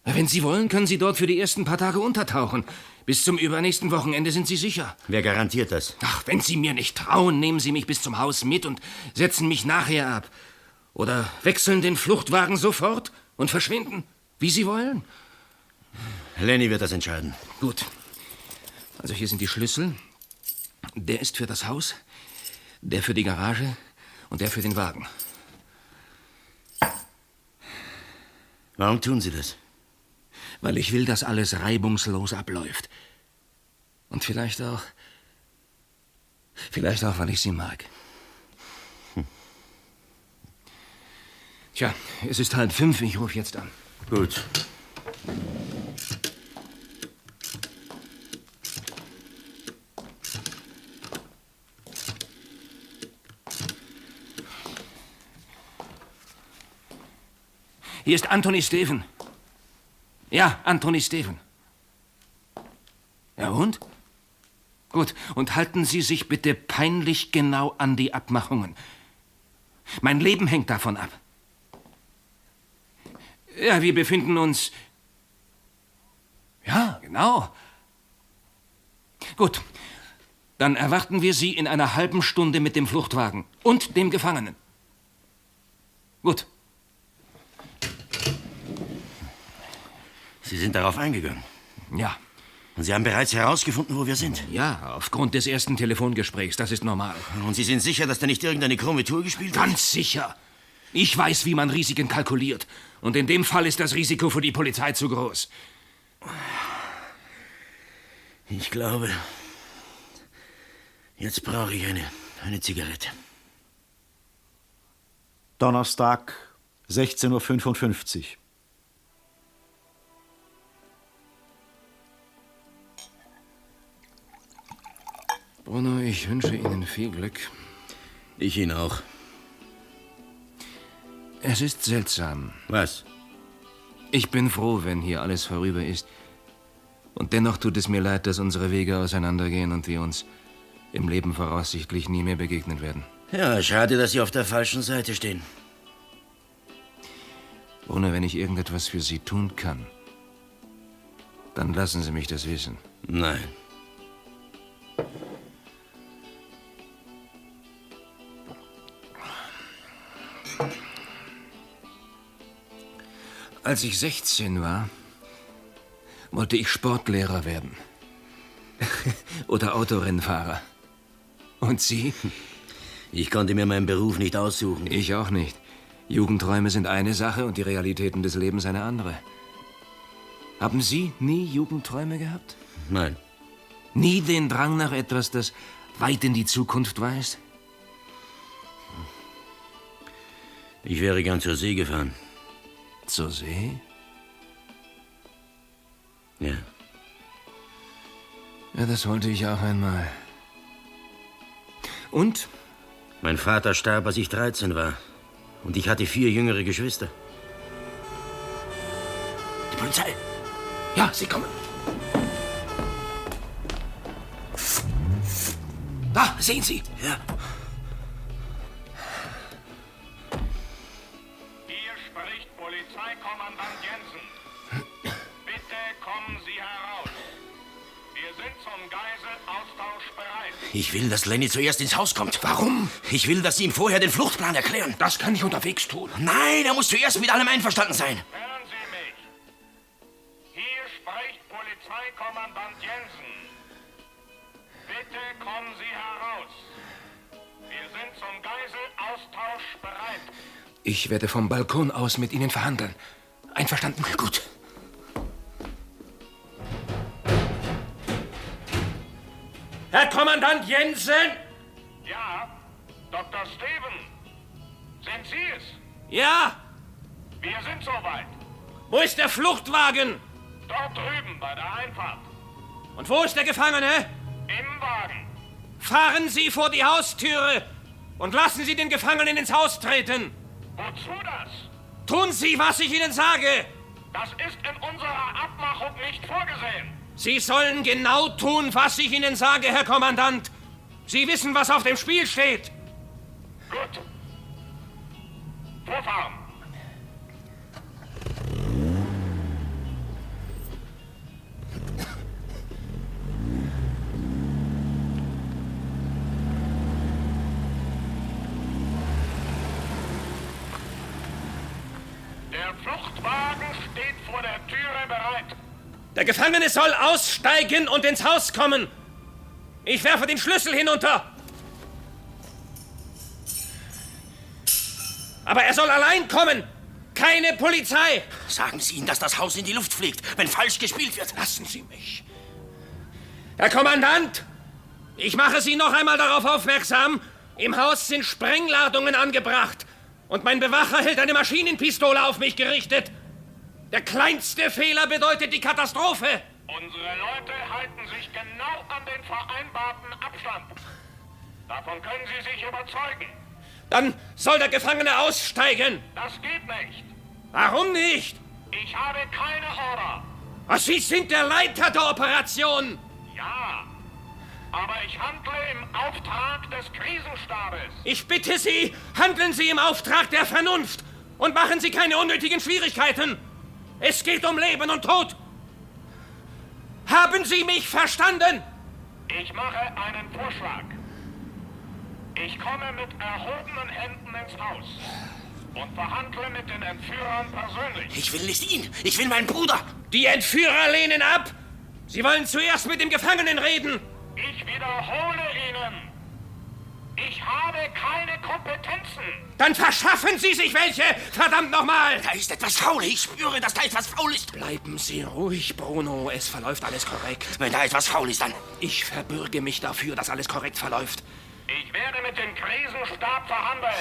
[SPEAKER 4] Wenn Sie wollen, können Sie dort für die ersten paar Tage untertauchen. Bis zum übernächsten Wochenende sind Sie sicher.
[SPEAKER 5] Wer garantiert das?
[SPEAKER 4] Ach, wenn Sie mir nicht trauen, nehmen Sie mich bis zum Haus mit und setzen mich nachher ab. Oder wechseln den Fluchtwagen sofort und verschwinden, wie Sie wollen.
[SPEAKER 5] Lenny wird das entscheiden.
[SPEAKER 4] Gut. Also hier sind die Schlüssel. Der ist für das Haus, der für die Garage und der für den Wagen.
[SPEAKER 5] Warum tun Sie das?
[SPEAKER 4] Weil ich will, dass alles reibungslos abläuft. Und vielleicht auch, weil ich Sie mag. Tja, es ist 4:30, ich rufe jetzt an.
[SPEAKER 5] Gut.
[SPEAKER 4] Hier ist Anthony Steven. Ja, Anthony Steven. Ja, und? Gut, und halten Sie sich bitte peinlich genau an die Abmachungen. Mein Leben hängt davon ab. Ja, wir befinden uns... Ja, genau. Gut, dann erwarten wir Sie in einer halben Stunde mit dem Fluchtwagen und dem Gefangenen. Gut.
[SPEAKER 5] Sie sind darauf eingegangen?
[SPEAKER 4] Ja.
[SPEAKER 5] Und Sie haben bereits herausgefunden, wo wir sind?
[SPEAKER 4] Ja, aufgrund des ersten Telefongesprächs, das ist normal.
[SPEAKER 5] Und Sie sind sicher, dass da nicht irgendeine krumme Tour gespielt wird?
[SPEAKER 4] Ganz sicher. Ich weiß, wie man Risiken kalkuliert. Und in dem Fall ist das Risiko für die Polizei zu groß.
[SPEAKER 5] Ich glaube, jetzt brauche ich eine Zigarette.
[SPEAKER 3] Donnerstag, 16:55 Uhr.
[SPEAKER 4] Bruno, ich wünsche Ihnen viel Glück.
[SPEAKER 5] Ich Ihnen auch.
[SPEAKER 4] Es ist seltsam.
[SPEAKER 5] Was?
[SPEAKER 4] Ich bin froh, wenn hier alles vorüber ist. Und dennoch tut es mir leid, dass unsere Wege auseinandergehen und wir uns im Leben voraussichtlich nie mehr begegnen werden.
[SPEAKER 5] Ja, schade, dass Sie auf der falschen Seite stehen.
[SPEAKER 4] Bruno, wenn ich irgendetwas für Sie tun kann, dann lassen Sie mich das wissen.
[SPEAKER 5] Nein.
[SPEAKER 4] Als ich 16 war, wollte ich Sportlehrer werden. Oder Autorennfahrer. Und Sie?
[SPEAKER 5] Ich konnte mir meinen Beruf nicht aussuchen.
[SPEAKER 4] Ich auch nicht. Jugendträume sind eine Sache und die Realitäten des Lebens eine andere. Haben Sie nie Jugendträume gehabt?
[SPEAKER 5] Nein.
[SPEAKER 4] Nie den Drang nach etwas, das weit in die Zukunft weist?
[SPEAKER 5] Ich wäre gern zur See gefahren.
[SPEAKER 4] Zur See?
[SPEAKER 5] Ja.
[SPEAKER 4] Ja, das wollte ich auch einmal. Und?
[SPEAKER 5] Mein Vater starb, als ich 13 war. Und ich hatte 4 jüngere Geschwister.
[SPEAKER 4] Die Polizei! Ja, sie kommen. Da, sehen Sie!
[SPEAKER 5] Ja.
[SPEAKER 9] Hier spricht Polizeikommandant Jensen. Bitte kommen Sie heraus. Wir sind zum Geiselaustausch bereit.
[SPEAKER 5] Ich will, dass Lenny zuerst ins Haus kommt.
[SPEAKER 4] Warum?
[SPEAKER 5] Ich will, dass Sie ihm vorher den Fluchtplan erklären.
[SPEAKER 4] Das kann ich unterwegs tun.
[SPEAKER 5] Nein, er muss zuerst mit allem einverstanden sein.
[SPEAKER 9] Hören Sie mich. Hier spricht Polizeikommandant Jensen. Bitte kommen Sie heraus. Wir sind zum Geiselaustausch bereit.
[SPEAKER 4] Ich werde vom Balkon aus mit Ihnen verhandeln. Einverstanden?
[SPEAKER 5] Gut.
[SPEAKER 4] Herr Kommandant Jensen!
[SPEAKER 9] Ja, Dr. Steven. Sind Sie es?
[SPEAKER 4] Ja!
[SPEAKER 9] Wir sind soweit.
[SPEAKER 4] Wo ist der Fluchtwagen?
[SPEAKER 9] Dort drüben bei der Einfahrt.
[SPEAKER 4] Und wo ist der Gefangene?
[SPEAKER 9] Im Wagen.
[SPEAKER 4] Fahren Sie vor die Haustüre und lassen Sie den Gefangenen ins Haus treten.
[SPEAKER 9] Wozu das?
[SPEAKER 4] Tun Sie, was ich Ihnen sage.
[SPEAKER 9] Das ist in unserer Abmachung nicht vorgesehen.
[SPEAKER 4] Sie sollen genau tun, was ich Ihnen sage, Herr Kommandant. Sie wissen, was auf dem Spiel steht.
[SPEAKER 9] Gut. Vorfahren. Der Fluchtwagen steht vor der Türe bereit.
[SPEAKER 4] Der Gefangene soll aussteigen und ins Haus kommen. Ich werfe den Schlüssel hinunter. Aber er soll allein kommen. Keine Polizei.
[SPEAKER 5] Sagen Sie ihm, dass das Haus in die Luft fliegt, wenn falsch gespielt wird.
[SPEAKER 4] Lassen Sie mich. Herr Kommandant, ich mache Sie noch einmal darauf aufmerksam. Im Haus sind Sprengladungen angebracht. Und mein Bewacher hält eine Maschinenpistole auf mich gerichtet. Der kleinste Fehler bedeutet die Katastrophe.
[SPEAKER 9] Unsere Leute halten sich genau an den vereinbarten Abstand. Davon können Sie sich überzeugen.
[SPEAKER 4] Dann soll der Gefangene aussteigen.
[SPEAKER 9] Das geht nicht.
[SPEAKER 4] Warum nicht?
[SPEAKER 9] Ich habe keine Order.
[SPEAKER 4] Sie sind der Leiter der Operation!
[SPEAKER 9] Ja, aber ich handle im Auftrag des Krisenstabes.
[SPEAKER 4] Ich bitte Sie, handeln Sie im Auftrag der Vernunft und machen Sie keine unnötigen Schwierigkeiten. Es geht um Leben und Tod. Haben Sie mich verstanden?
[SPEAKER 9] Ich mache einen Vorschlag. Ich komme mit erhobenen Händen ins Haus und verhandle mit den Entführern persönlich.
[SPEAKER 5] Ich will nicht ihn, ich will meinen Bruder.
[SPEAKER 4] Die Entführer lehnen ab. Sie wollen zuerst mit dem Gefangenen reden.
[SPEAKER 9] Ich wiederhole Ihnen, ich habe keine Kompetenzen.
[SPEAKER 4] Dann verschaffen Sie sich welche, verdammt nochmal.
[SPEAKER 5] Da ist etwas faul, ich spüre, dass da etwas faul ist.
[SPEAKER 4] Bleiben Sie ruhig, Bruno, es verläuft alles korrekt.
[SPEAKER 5] Wenn da etwas faul ist, dann...
[SPEAKER 4] Ich verbürge mich dafür, dass alles korrekt verläuft.
[SPEAKER 9] Ich werde mit dem Krisenstab verhandeln.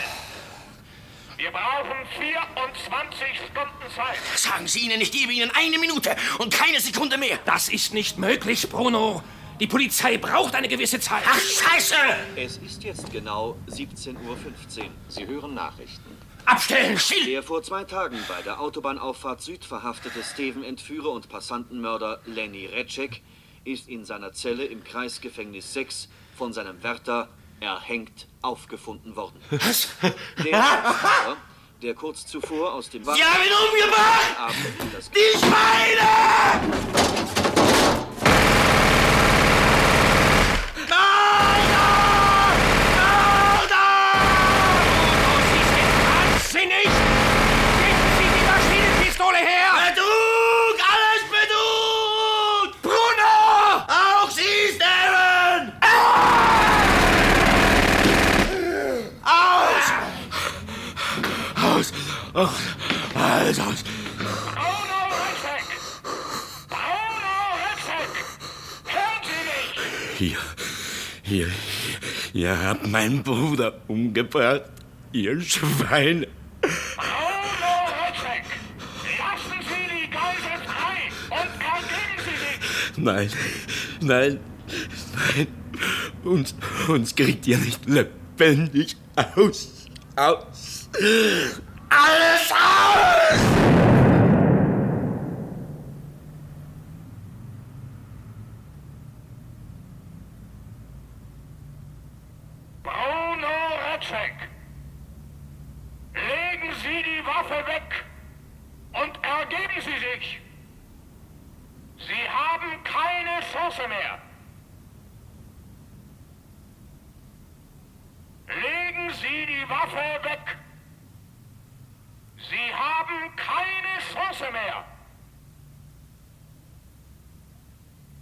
[SPEAKER 9] Wir brauchen 24 Stunden Zeit.
[SPEAKER 5] Sagen Sie ihnen, ich gebe Ihnen 1 Minute und keine Sekunde mehr.
[SPEAKER 4] Das ist nicht möglich, Bruno. Die Polizei braucht eine gewisse Zeit.
[SPEAKER 5] Ach, Scheiße!
[SPEAKER 7] Es ist jetzt genau 17:15 Uhr.
[SPEAKER 6] Sie hören Nachrichten.
[SPEAKER 5] Abstellen, still!
[SPEAKER 7] Der vor 2 Tagen bei der Autobahnauffahrt Süd verhaftete Steven-Entführer und Passantenmörder Lenny Recek ist in seiner Zelle im Kreisgefängnis 6 von seinem Wärter erhängt aufgefunden worden.
[SPEAKER 5] Was?
[SPEAKER 7] Der Entführer, der kurz zuvor aus dem
[SPEAKER 5] Sie haben ihn umgebracht! Die Schweine! Betrug! Alles Betrug! Bruno! Auch Sie, Steven! Aus! Aus! Aus! Aus!
[SPEAKER 9] Bruno Recek! Bruno Recek! Hören Sie mich!
[SPEAKER 5] Ihr habt meinen Bruder umgebracht, ihr Schweine!
[SPEAKER 9] Bruno Recek! Lassen Sie die Geisel frei und ergeben Sie sich!
[SPEAKER 5] Nein. Uns kriegt ihr nicht lebendig aus. Alles aus!
[SPEAKER 9] Bruno Recek! Legen Sie die Waffe weg und ergeben Sie sich! Sie haben keine Chance mehr! Legen Sie die Waffe weg! Sie haben keine Chance mehr!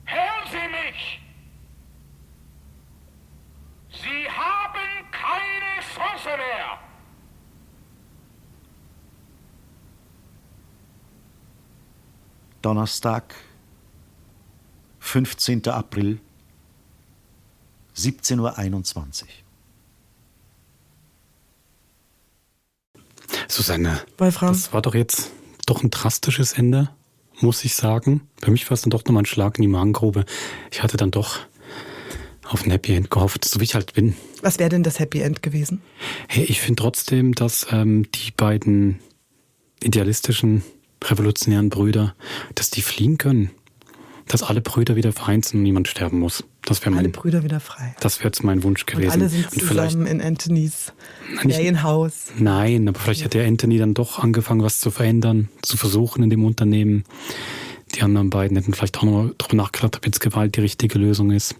[SPEAKER 9] Hören Sie mich! Sie haben keine Chance mehr!
[SPEAKER 3] Donnerstag, 15. April, 17:21 Uhr.
[SPEAKER 2] Susanne,
[SPEAKER 1] Wolfram.
[SPEAKER 2] Das war doch jetzt doch ein drastisches Ende, muss ich sagen. Für mich war es dann doch nochmal ein Schlag in die Magengrube. Ich hatte dann doch auf ein Happy End gehofft, so wie ich halt bin.
[SPEAKER 1] Was wäre denn das Happy End gewesen?
[SPEAKER 2] Hey, ich finde trotzdem, dass die beiden idealistischen, revolutionären Brüder, dass die fliehen können. Dass alle Brüder wieder vereint sind und niemand sterben muss. Das wäre
[SPEAKER 1] alle Brüder wieder frei.
[SPEAKER 2] Das wäre jetzt mein Wunsch gewesen.
[SPEAKER 1] Und alle sind zusammen in Anthonys Ferienhaus.
[SPEAKER 2] Nein, aber vielleicht hat der Anthony dann doch angefangen, was zu verändern, zu versuchen in dem Unternehmen. Die anderen beiden hätten vielleicht auch noch darüber nachgedacht, ob jetzt Gewalt die richtige Lösung ist.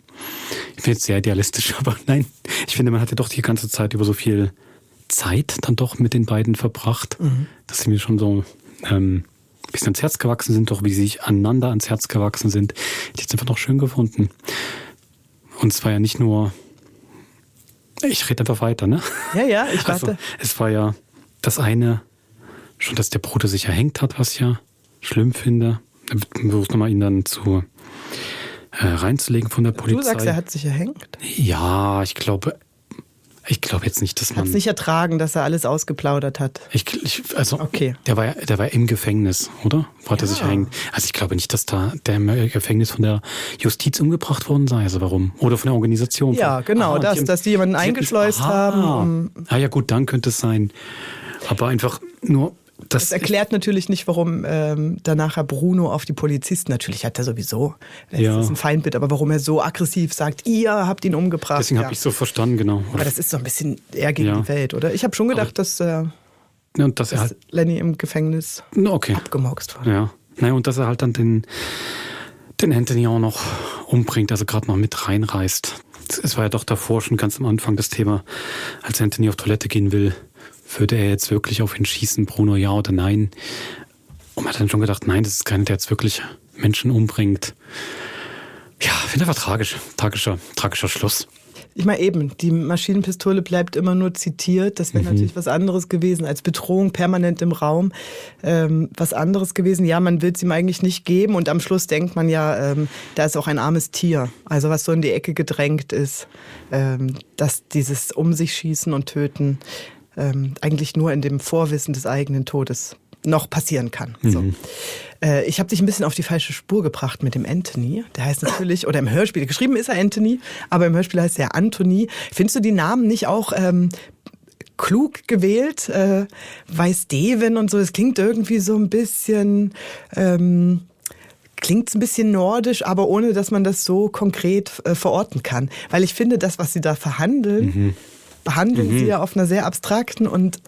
[SPEAKER 2] Ich bin jetzt sehr idealistisch, aber nein. Ich finde, man hat ja doch die ganze Zeit über so viel Zeit dann doch mit den beiden verbracht, dass sie mir schon so ein bisschen ans Herz gewachsen sind, doch wie sie sich aneinander ans Herz gewachsen sind. Die jetzt einfach noch schön gefunden. Und es war ja nicht nur, ich rede einfach weiter, ne?
[SPEAKER 1] Ja, ich warte.
[SPEAKER 2] Also, es war ja das eine, schon dass der Bruder sich erhängt hat, was ich ja schlimm finde. Er versucht nochmal ihn dann reinzulegen von der Polizei.
[SPEAKER 1] Du sagst, er hat sich erhängt?
[SPEAKER 2] Ja, ich glaube jetzt nicht, dass man...
[SPEAKER 1] Hat es nicht ertragen, dass er alles ausgeplaudert hat.
[SPEAKER 2] Okay. Der war im Gefängnis, oder? Wo hat er sich erhängt? Also ich glaube nicht, dass da der im Gefängnis von der Justiz umgebracht worden sei. Also warum? Oder von der Organisation.
[SPEAKER 1] Ja, genau, dass die jemanden eingeschleust haben.
[SPEAKER 2] Ja gut, dann könnte es sein. Aber einfach nur,
[SPEAKER 1] Das erklärt natürlich nicht, warum danach Bruno auf die Polizisten, natürlich hat er sowieso, das ist ein Feindbild, aber warum er so aggressiv sagt, ihr habt ihn umgebracht.
[SPEAKER 2] Deswegen habe ich so verstanden, genau.
[SPEAKER 1] Aber das ist so ein bisschen eher gegen die Welt, oder? Ich habe schon gedacht, dass Lenny im Gefängnis abgemurkst wurde.
[SPEAKER 2] Ja, naja, und dass er halt dann den Anthony auch noch umbringt, also gerade noch mit reinreißt. Es war ja doch davor schon ganz am Anfang das Thema, als Anthony auf Toilette gehen will, würde er jetzt wirklich auf ihn schießen, Bruno, ja oder nein? Und man hat dann schon gedacht, nein, das ist keiner, der jetzt wirklich Menschen umbringt. Ja, finde einfach tragisch. Tragischer Schluss.
[SPEAKER 1] Ich meine eben, die Maschinenpistole bleibt immer nur zitiert. Das wäre natürlich was anderes gewesen, als Bedrohung permanent im Raum. Was anderes gewesen, ja, man will es ihm eigentlich nicht geben. Und am Schluss denkt man ja, da ist auch ein armes Tier. Also was so in die Ecke gedrängt ist, dass dieses Um sich schießen und töten eigentlich nur in dem Vorwissen des eigenen Todes noch passieren kann. So. Ich habe dich ein bisschen auf die falsche Spur gebracht mit dem Anthony. Der heißt natürlich, oder im Hörspiel, geschrieben ist er Anthony, aber im Hörspiel heißt er Anthony. Findest du die Namen nicht auch klug gewählt? Weißdeven und so, das klingt irgendwie so ein bisschen, klingt ein bisschen nordisch, aber ohne, dass man das so konkret verorten kann. Weil ich finde, das, was sie da verhandeln, behandeln sie ja auf einer sehr abstrakten und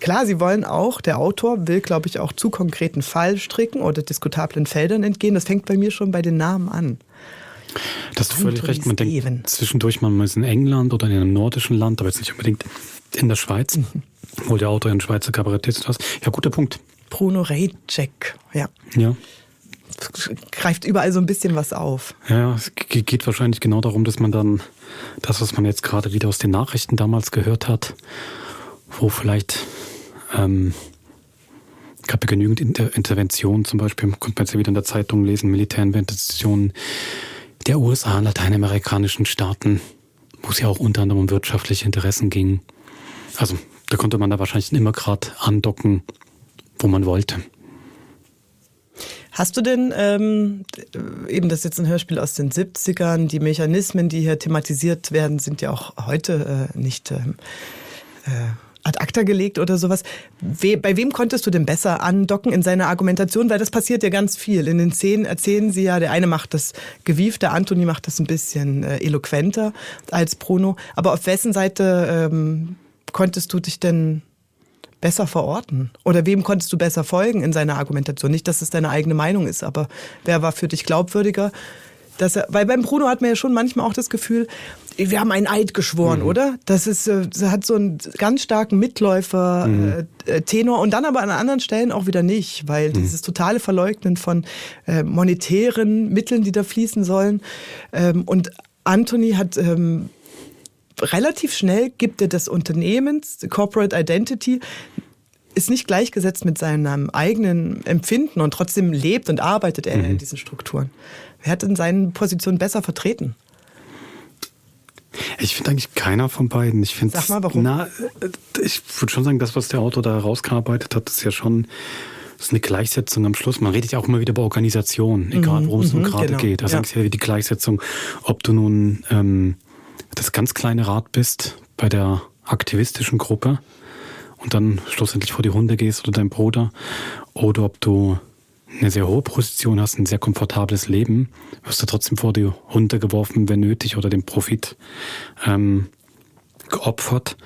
[SPEAKER 1] klar, sie wollen auch, der Autor will, glaube ich, auch zu konkreten Fallstricken oder diskutablen Feldern entgehen. Das fängt bei mir schon bei den Namen an.
[SPEAKER 2] Das ist völlig recht. Man denkt zwischendurch, man ist in England oder in einem nordischen Land, aber jetzt nicht unbedingt in der Schweiz, wo der Autor ein Schweizer Kabarettist ist. Ja, guter Punkt.
[SPEAKER 1] Bruno Rejcek, ja. Greift überall so ein bisschen was auf.
[SPEAKER 2] Ja, es geht wahrscheinlich genau darum, dass man dann das, was man jetzt gerade wieder aus den Nachrichten damals gehört hat, wo vielleicht gab ja genügend Interventionen, zum Beispiel, kommt man jetzt ja wieder in der Zeitung lesen, Militärinterventionen der USA in lateinamerikanischen Staaten, wo es ja auch unter anderem um wirtschaftliche Interessen ging. Also da konnte man da wahrscheinlich immer gerade andocken, wo man wollte.
[SPEAKER 1] Hast du denn, eben das ist jetzt ein Hörspiel aus den 70ern, die Mechanismen, die hier thematisiert werden, sind ja auch heute nicht ad acta gelegt oder sowas. Bei wem konntest du denn besser andocken in seiner Argumentation? Weil das passiert ja ganz viel. In den Szenen erzählen sie ja, der eine macht das gewieft, der Anthony macht das ein bisschen eloquenter als Bruno. Aber auf wessen Seite konntest du dich denn besser verorten? Oder wem konntest du besser folgen in seiner Argumentation? Nicht, dass es deine eigene Meinung ist, aber wer war für dich glaubwürdiger? Weil beim Bruno hat man ja schon manchmal auch das Gefühl, wir haben einen Eid geschworen, oder? Das hat so einen ganz starken Mitläufer-Tenor und dann aber an anderen Stellen auch wieder nicht, weil dieses totale Verleugnen von monetären Mitteln, die da fließen sollen. Und Anthony hat relativ schnell, gibt er das Unternehmens, Corporate Identity, ist nicht gleichgesetzt mit seinem eigenen Empfinden und trotzdem lebt und arbeitet er in diesen Strukturen. Wer hat denn seine Position besser vertreten?
[SPEAKER 2] Ich finde eigentlich keiner von beiden.
[SPEAKER 1] Sag mal, warum?
[SPEAKER 2] Ich würde schon sagen, das, was der Autor da herausgearbeitet hat, ist ja schon ist eine Gleichsetzung am Schluss. Man redet ja auch immer wieder über Organisation, egal worum es nun gerade geht. Also ist ja die Gleichsetzung, ob du nun das ganz kleine Rad bist bei der aktivistischen Gruppe und dann schlussendlich vor die Hunde gehst oder dein Bruder, oder ob du eine sehr hohe Position hast, ein sehr komfortables Leben, wirst du trotzdem vor die Hunde geworfen, wenn nötig, oder dem Profit geopfert.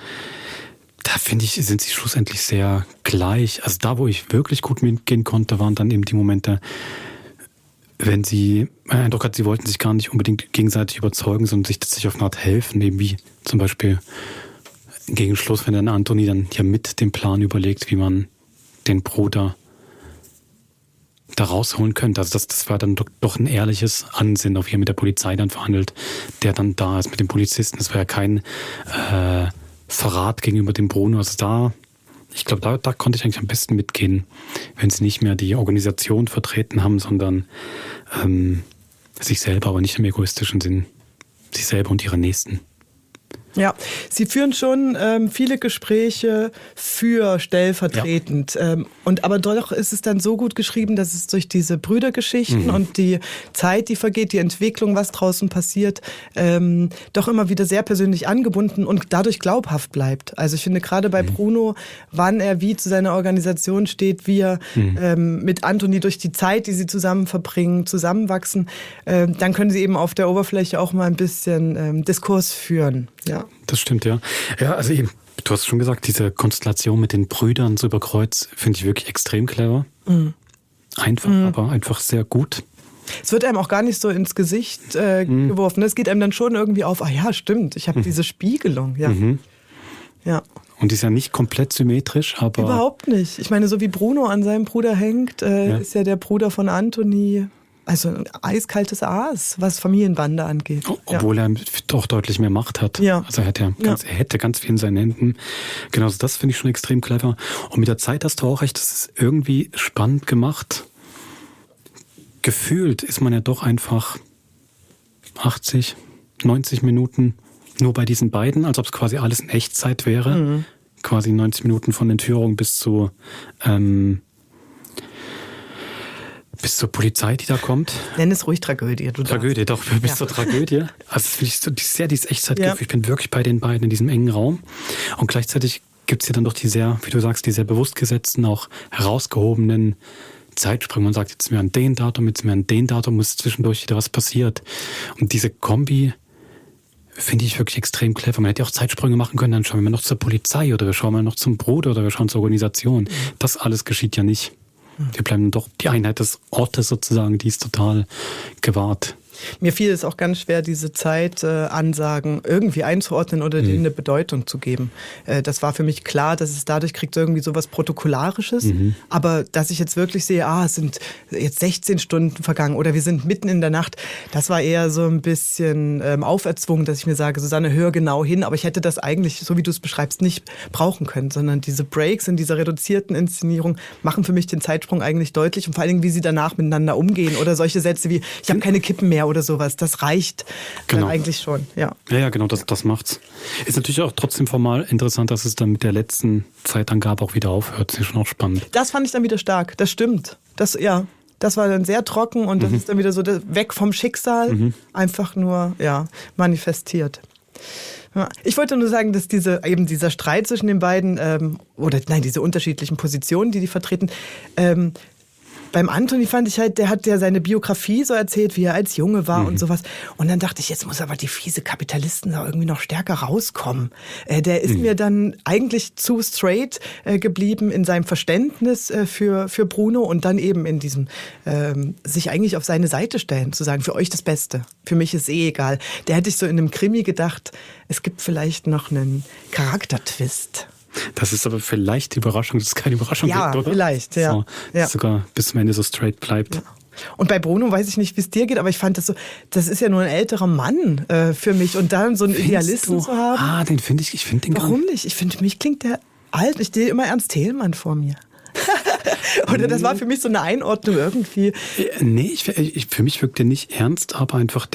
[SPEAKER 2] Da finde ich, sind sie schlussendlich sehr gleich. Also da, wo ich wirklich gut mitgehen konnte, waren dann eben die Momente, wenn sie, mein Eindruck hat, sie wollten sich gar nicht unbedingt gegenseitig überzeugen, sondern sich auf eine Art helfen, eben wie zum Beispiel gegen Schluss, wenn dann Anthony dann ja mit dem Plan überlegt, wie man den Bruder da rausholen könnte. Also das war dann doch ein ehrliches Ansinnen, auf wie er mit der Polizei dann verhandelt, der dann da ist mit dem Polizisten. Das war ja kein Verrat gegenüber dem Bruno. Also ich glaube, da konnte ich eigentlich am besten mitgehen, wenn sie nicht mehr die Organisation vertreten haben, sondern sich selber, aber nicht im egoistischen Sinn. Sich selber und ihre Nächsten.
[SPEAKER 1] Ja, Sie führen schon viele Gespräche für stellvertretend. Ja. Aber doch ist es dann so gut geschrieben, dass es durch diese Brüdergeschichten und die Zeit, die vergeht, die Entwicklung, was draußen passiert, doch immer wieder sehr persönlich angebunden und dadurch glaubhaft bleibt. Also ich finde gerade bei Bruno, wann er wie zu seiner Organisation steht, wie er mit Antoni durch die Zeit, die sie zusammen verbringen, zusammenwachsen, dann können sie eben auf der Oberfläche auch mal ein bisschen Diskurs führen. Ja.
[SPEAKER 2] Das stimmt, ja. Ja, also eben, du hast schon gesagt, diese Konstellation mit den Brüdern so über Kreuz finde ich wirklich extrem clever. Einfach, aber einfach sehr gut.
[SPEAKER 1] Es wird einem auch gar nicht so ins Gesicht geworfen. Es geht einem dann schon irgendwie auf, ja, stimmt, ich habe diese Spiegelung. Ja. Ja.
[SPEAKER 2] Und die ist ja nicht komplett symmetrisch, aber...
[SPEAKER 1] Überhaupt nicht. Ich meine, so wie Bruno an seinem Bruder hängt, ist ja der Bruder von Antoni... Also ein eiskaltes Aas, was Familienbande angeht.
[SPEAKER 2] Obwohl er doch deutlich mehr Macht hat. Ja. Also er hätte ganz viel in seinen Händen. Genau, also das finde ich schon extrem clever. Und mit der Zeit hast du auch recht, das ist irgendwie spannend gemacht. Gefühlt ist man ja doch einfach 80, 90 Minuten nur bei diesen beiden, als ob es quasi alles in Echtzeit wäre. Quasi 90 Minuten von Entführung bis zur Polizei, die da kommt.
[SPEAKER 1] Nenn es ruhig Tragödie.
[SPEAKER 2] Tragödie, doch, bis zur Tragödie. Also das finde ich so sehr dieses Echtzeitgefühl. Ich bin wirklich bei den beiden in diesem engen Raum. Und gleichzeitig gibt es ja dann doch die sehr, wie du sagst, die sehr bewusst gesetzten, auch herausgehobenen Zeitsprünge. Man sagt, jetzt sind wir an den Datum, jetzt sind wir an den Datum, muss zwischendurch wieder was passiert. Und diese Kombi finde ich wirklich extrem clever. Man hätte ja auch Zeitsprünge machen können, dann schauen wir noch zur Polizei oder wir schauen mal noch zum Bruder oder wir schauen zur Organisation. Das alles geschieht ja nicht. Wir bleiben doch, die Einheit des Ortes sozusagen, die ist total gewahrt.
[SPEAKER 1] Mir fiel es auch ganz schwer, diese Zeitansagen irgendwie einzuordnen oder denen eine Bedeutung zu geben. Das war für mich klar, dass es dadurch kriegt irgendwie sowas Protokollarisches. Aber dass ich jetzt wirklich sehe, es sind jetzt 16 Stunden vergangen oder wir sind mitten in der Nacht, das war eher so ein bisschen auferzwungen, dass ich mir sage, Susanne, hör genau hin. Aber ich hätte das eigentlich, so wie du es beschreibst, nicht brauchen können, sondern diese Breaks in dieser reduzierten Inszenierung machen für mich den Zeitsprung eigentlich deutlich und vor allen Dingen, wie sie danach miteinander umgehen oder solche Sätze wie, ich habe keine Kippen mehr oder sowas, das reicht dann eigentlich schon. Ja,
[SPEAKER 2] genau, das macht's. Ist natürlich auch trotzdem formal interessant, dass es dann mit der letzten Zeitangabe auch wieder aufhört. Das ist schon auch spannend.
[SPEAKER 1] Das fand ich dann wieder stark, das stimmt. Das war dann sehr trocken und das ist dann wieder so weg vom Schicksal, einfach nur manifestiert. Ich wollte nur sagen, dass dieser Streit zwischen den beiden, diese unterschiedlichen Positionen, die vertreten, beim Antoni fand ich halt, der hat ja seine Biografie so erzählt, wie er als Junge war und sowas. Und dann dachte ich, jetzt muss aber die fiese Kapitalisten da irgendwie noch stärker rauskommen. Der ist mir dann eigentlich zu straight geblieben in seinem Verständnis für Bruno und dann eben in diesem sich eigentlich auf seine Seite stellen, zu sagen, für euch das Beste. Für mich ist egal. Der hätte ich so in einem Krimi gedacht, es gibt vielleicht noch einen Charaktertwist.
[SPEAKER 2] Das ist aber vielleicht die Überraschung, dass es keine Überraschung gibt, oder?
[SPEAKER 1] Vielleicht, ja.
[SPEAKER 2] So, dass sogar bis zum Ende so straight bleibt. Ja.
[SPEAKER 1] Und bei Bruno weiß ich nicht, wie es dir geht, aber ich fand das so, das ist ja nur ein älterer Mann für mich. Und dann so einen Idealisten zu haben.
[SPEAKER 2] Den finde ich finde den
[SPEAKER 1] Warum nicht? Ich finde, für mich klingt der alt. Ich sehe immer Ernst Thälmann vor mir. Oder das war für mich so eine Einordnung irgendwie.
[SPEAKER 2] Nee, für mich wirkt der nicht ernst, aber einfach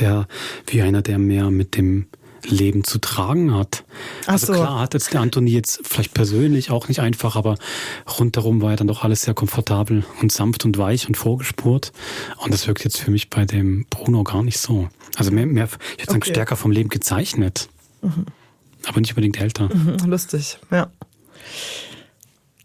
[SPEAKER 2] wie einer, der mehr mit dem Leben zu tragen hat. Also klar hat jetzt der Antoni jetzt vielleicht persönlich auch nicht einfach, aber rundherum war ja dann doch alles sehr komfortabel und sanft und weich und vorgespurt. Und das wirkt jetzt für mich bei dem Bruno gar nicht so. Also mehr ich würde sagen, stärker vom Leben gezeichnet. Aber nicht unbedingt älter.
[SPEAKER 1] Lustig, ja.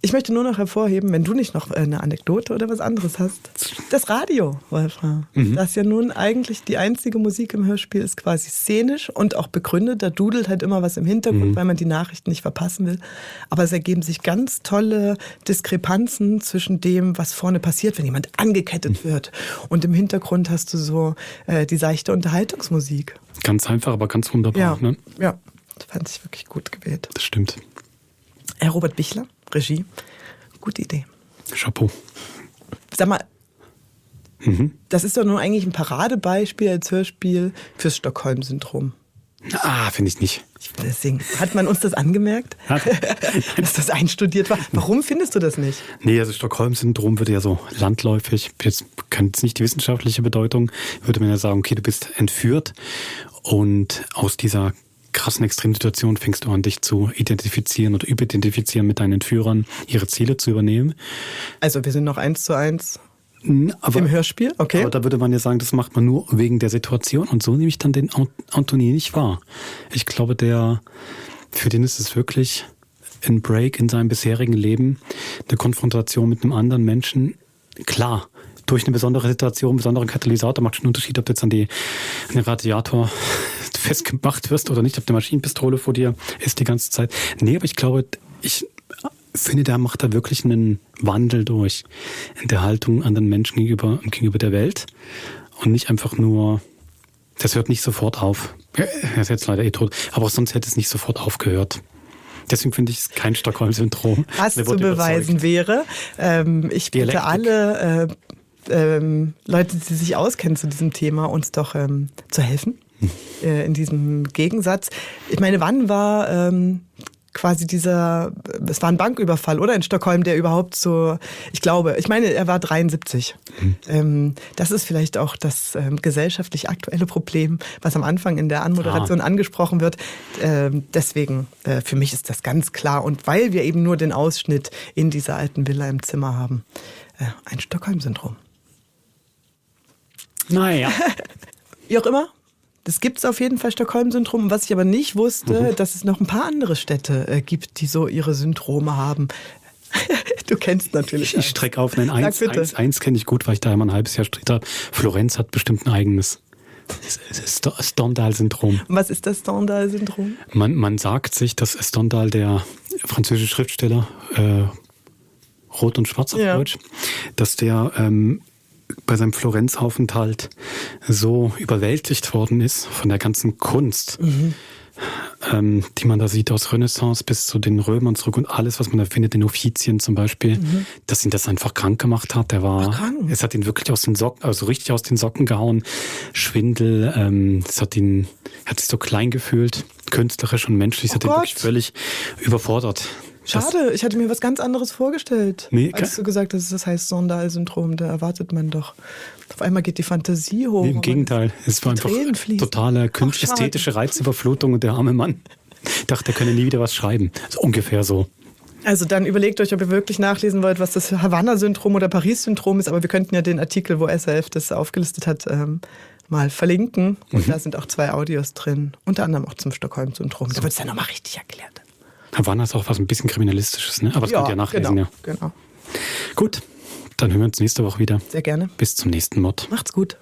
[SPEAKER 1] Ich möchte nur noch hervorheben, wenn du nicht noch eine Anekdote oder was anderes hast. Das Radio, Wolfram. Das ja nun eigentlich die einzige Musik im Hörspiel ist quasi szenisch und auch begründet. Da dudelt halt immer was im Hintergrund, weil man die Nachrichten nicht verpassen will. Aber es ergeben sich ganz tolle Diskrepanzen zwischen dem, was vorne passiert, wenn jemand angekettet wird. Und im Hintergrund hast du so die seichte Unterhaltungsmusik.
[SPEAKER 2] Ganz einfach, aber ganz wunderbar.
[SPEAKER 1] Ja, das fand ich wirklich gut gewählt.
[SPEAKER 2] Das stimmt.
[SPEAKER 1] Herr Robert Bichler, Regie, gute Idee.
[SPEAKER 2] Chapeau.
[SPEAKER 1] Sag mal, das ist doch nun eigentlich ein Paradebeispiel als Hörspiel fürs Stockholm-Syndrom.
[SPEAKER 2] Finde ich nicht.
[SPEAKER 1] Deswegen hat man uns das angemerkt, dass das einstudiert war. Warum findest du das nicht?
[SPEAKER 2] Nee, also Stockholm-Syndrom würde ja so landläufig, jetzt kann es nicht die wissenschaftliche Bedeutung, würde man ja sagen, okay, du bist entführt und aus dieser krassen Extremsituationen fängst du an, dich zu identifizieren oder überidentifizieren mit deinen Entführern, ihre Ziele zu übernehmen.
[SPEAKER 1] Also wir sind noch 1:1
[SPEAKER 2] aber,
[SPEAKER 1] im Hörspiel, okay.
[SPEAKER 2] Aber da würde man ja sagen, das macht man nur wegen der Situation und so nehme ich dann den Anthony nicht wahr. Ich glaube, für den ist es wirklich ein Break in seinem bisherigen Leben, eine Konfrontation mit einem anderen Menschen. Klar, durch eine besondere Situation, einen besonderen Katalysator macht schon einen Unterschied, ob du jetzt an den Radiator festgemacht wirst oder nicht, ob die Maschinenpistole vor dir ist die ganze Zeit. Nee, aber ich glaube, ich finde, der macht da wirklich einen Wandel durch in der Haltung anderen Menschen gegenüber der Welt und nicht einfach nur, das hört nicht sofort auf. Er ist jetzt leider tot, aber auch sonst hätte es nicht sofort aufgehört. Deswegen finde ich es kein Stockholm-Syndrom.
[SPEAKER 1] Was zu beweisen wäre, ich bitte alle Leute, die sich auskennen zu diesem Thema, uns doch zu helfen in diesem Gegensatz. Ich meine, wann war quasi es war ein Banküberfall, oder? In Stockholm, der überhaupt ich meine, er war 73. Das ist vielleicht auch das gesellschaftlich aktuelle Problem, was am Anfang in der Anmoderation angesprochen wird. Deswegen, für mich ist das ganz klar. Und weil wir eben nur den Ausschnitt in dieser alten Villa im Zimmer haben, ein Stockholm-Syndrom.
[SPEAKER 2] Naja.
[SPEAKER 1] Wie auch immer. Es gibt auf jeden Fall Stockholm-Syndrom. Was ich aber nicht wusste, dass es noch ein paar andere Städte gibt, die so ihre Syndrome haben. Du kennst natürlich.
[SPEAKER 2] Ich strecke auf. Nein, eins kenne ich gut, weil ich da immer ein halbes Jahr studiert habe. Florenz hat bestimmt ein eigenes. Stendhal-Syndrom.
[SPEAKER 1] Was ist das Stendhal-Syndrom?
[SPEAKER 2] Man sagt sich, dass Stendhal, der französische Schriftsteller, Rot und Schwarz auf Deutsch, dass der bei seinem Florenzaufenthalt so überwältigt worden ist von der ganzen Kunst, die man da sieht, aus Renaissance bis zu den Römern zurück und alles, was man da findet, in Offizien zum Beispiel, dass ihn das einfach krank gemacht hat. Es hat ihn wirklich aus den Socken, also richtig aus den Socken gehauen. Schwindel, hat sich so klein gefühlt, künstlerisch und menschlich, hat ihn wirklich völlig überfordert.
[SPEAKER 1] Schade, ich hatte mir was ganz anderes vorgestellt. Nee, als du gesagt hast, das heißt Stendhal-Syndrom, da erwartet man doch. Auf einmal geht die Fantasie hoch.
[SPEAKER 2] Nee, im Gegenteil, es war einfach totale ästhetische Reizüberflutung und der arme Mann dachte, er könne nie wieder was schreiben. So ungefähr so.
[SPEAKER 1] Also dann überlegt euch, ob ihr wirklich nachlesen wollt, was das Havanna-Syndrom oder Paris-Syndrom ist, aber wir könnten ja den Artikel, wo SRF das aufgelistet hat, mal verlinken. Und da sind auch 2 Audios drin, unter anderem auch zum Stockholm-Syndrom. Da wird es ja nochmal richtig erklärt.
[SPEAKER 2] Havanna ist auch was ein bisschen Kriminalistisches, ne? Aber das könnt ihr nachlesen,
[SPEAKER 1] genau.
[SPEAKER 2] Gut, dann hören wir uns nächste Woche wieder.
[SPEAKER 1] Sehr gerne.
[SPEAKER 2] Bis zum nächsten Mod.
[SPEAKER 1] Macht's gut.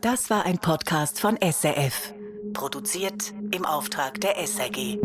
[SPEAKER 11] Das war ein Podcast von SRF. Produziert im Auftrag der SRG.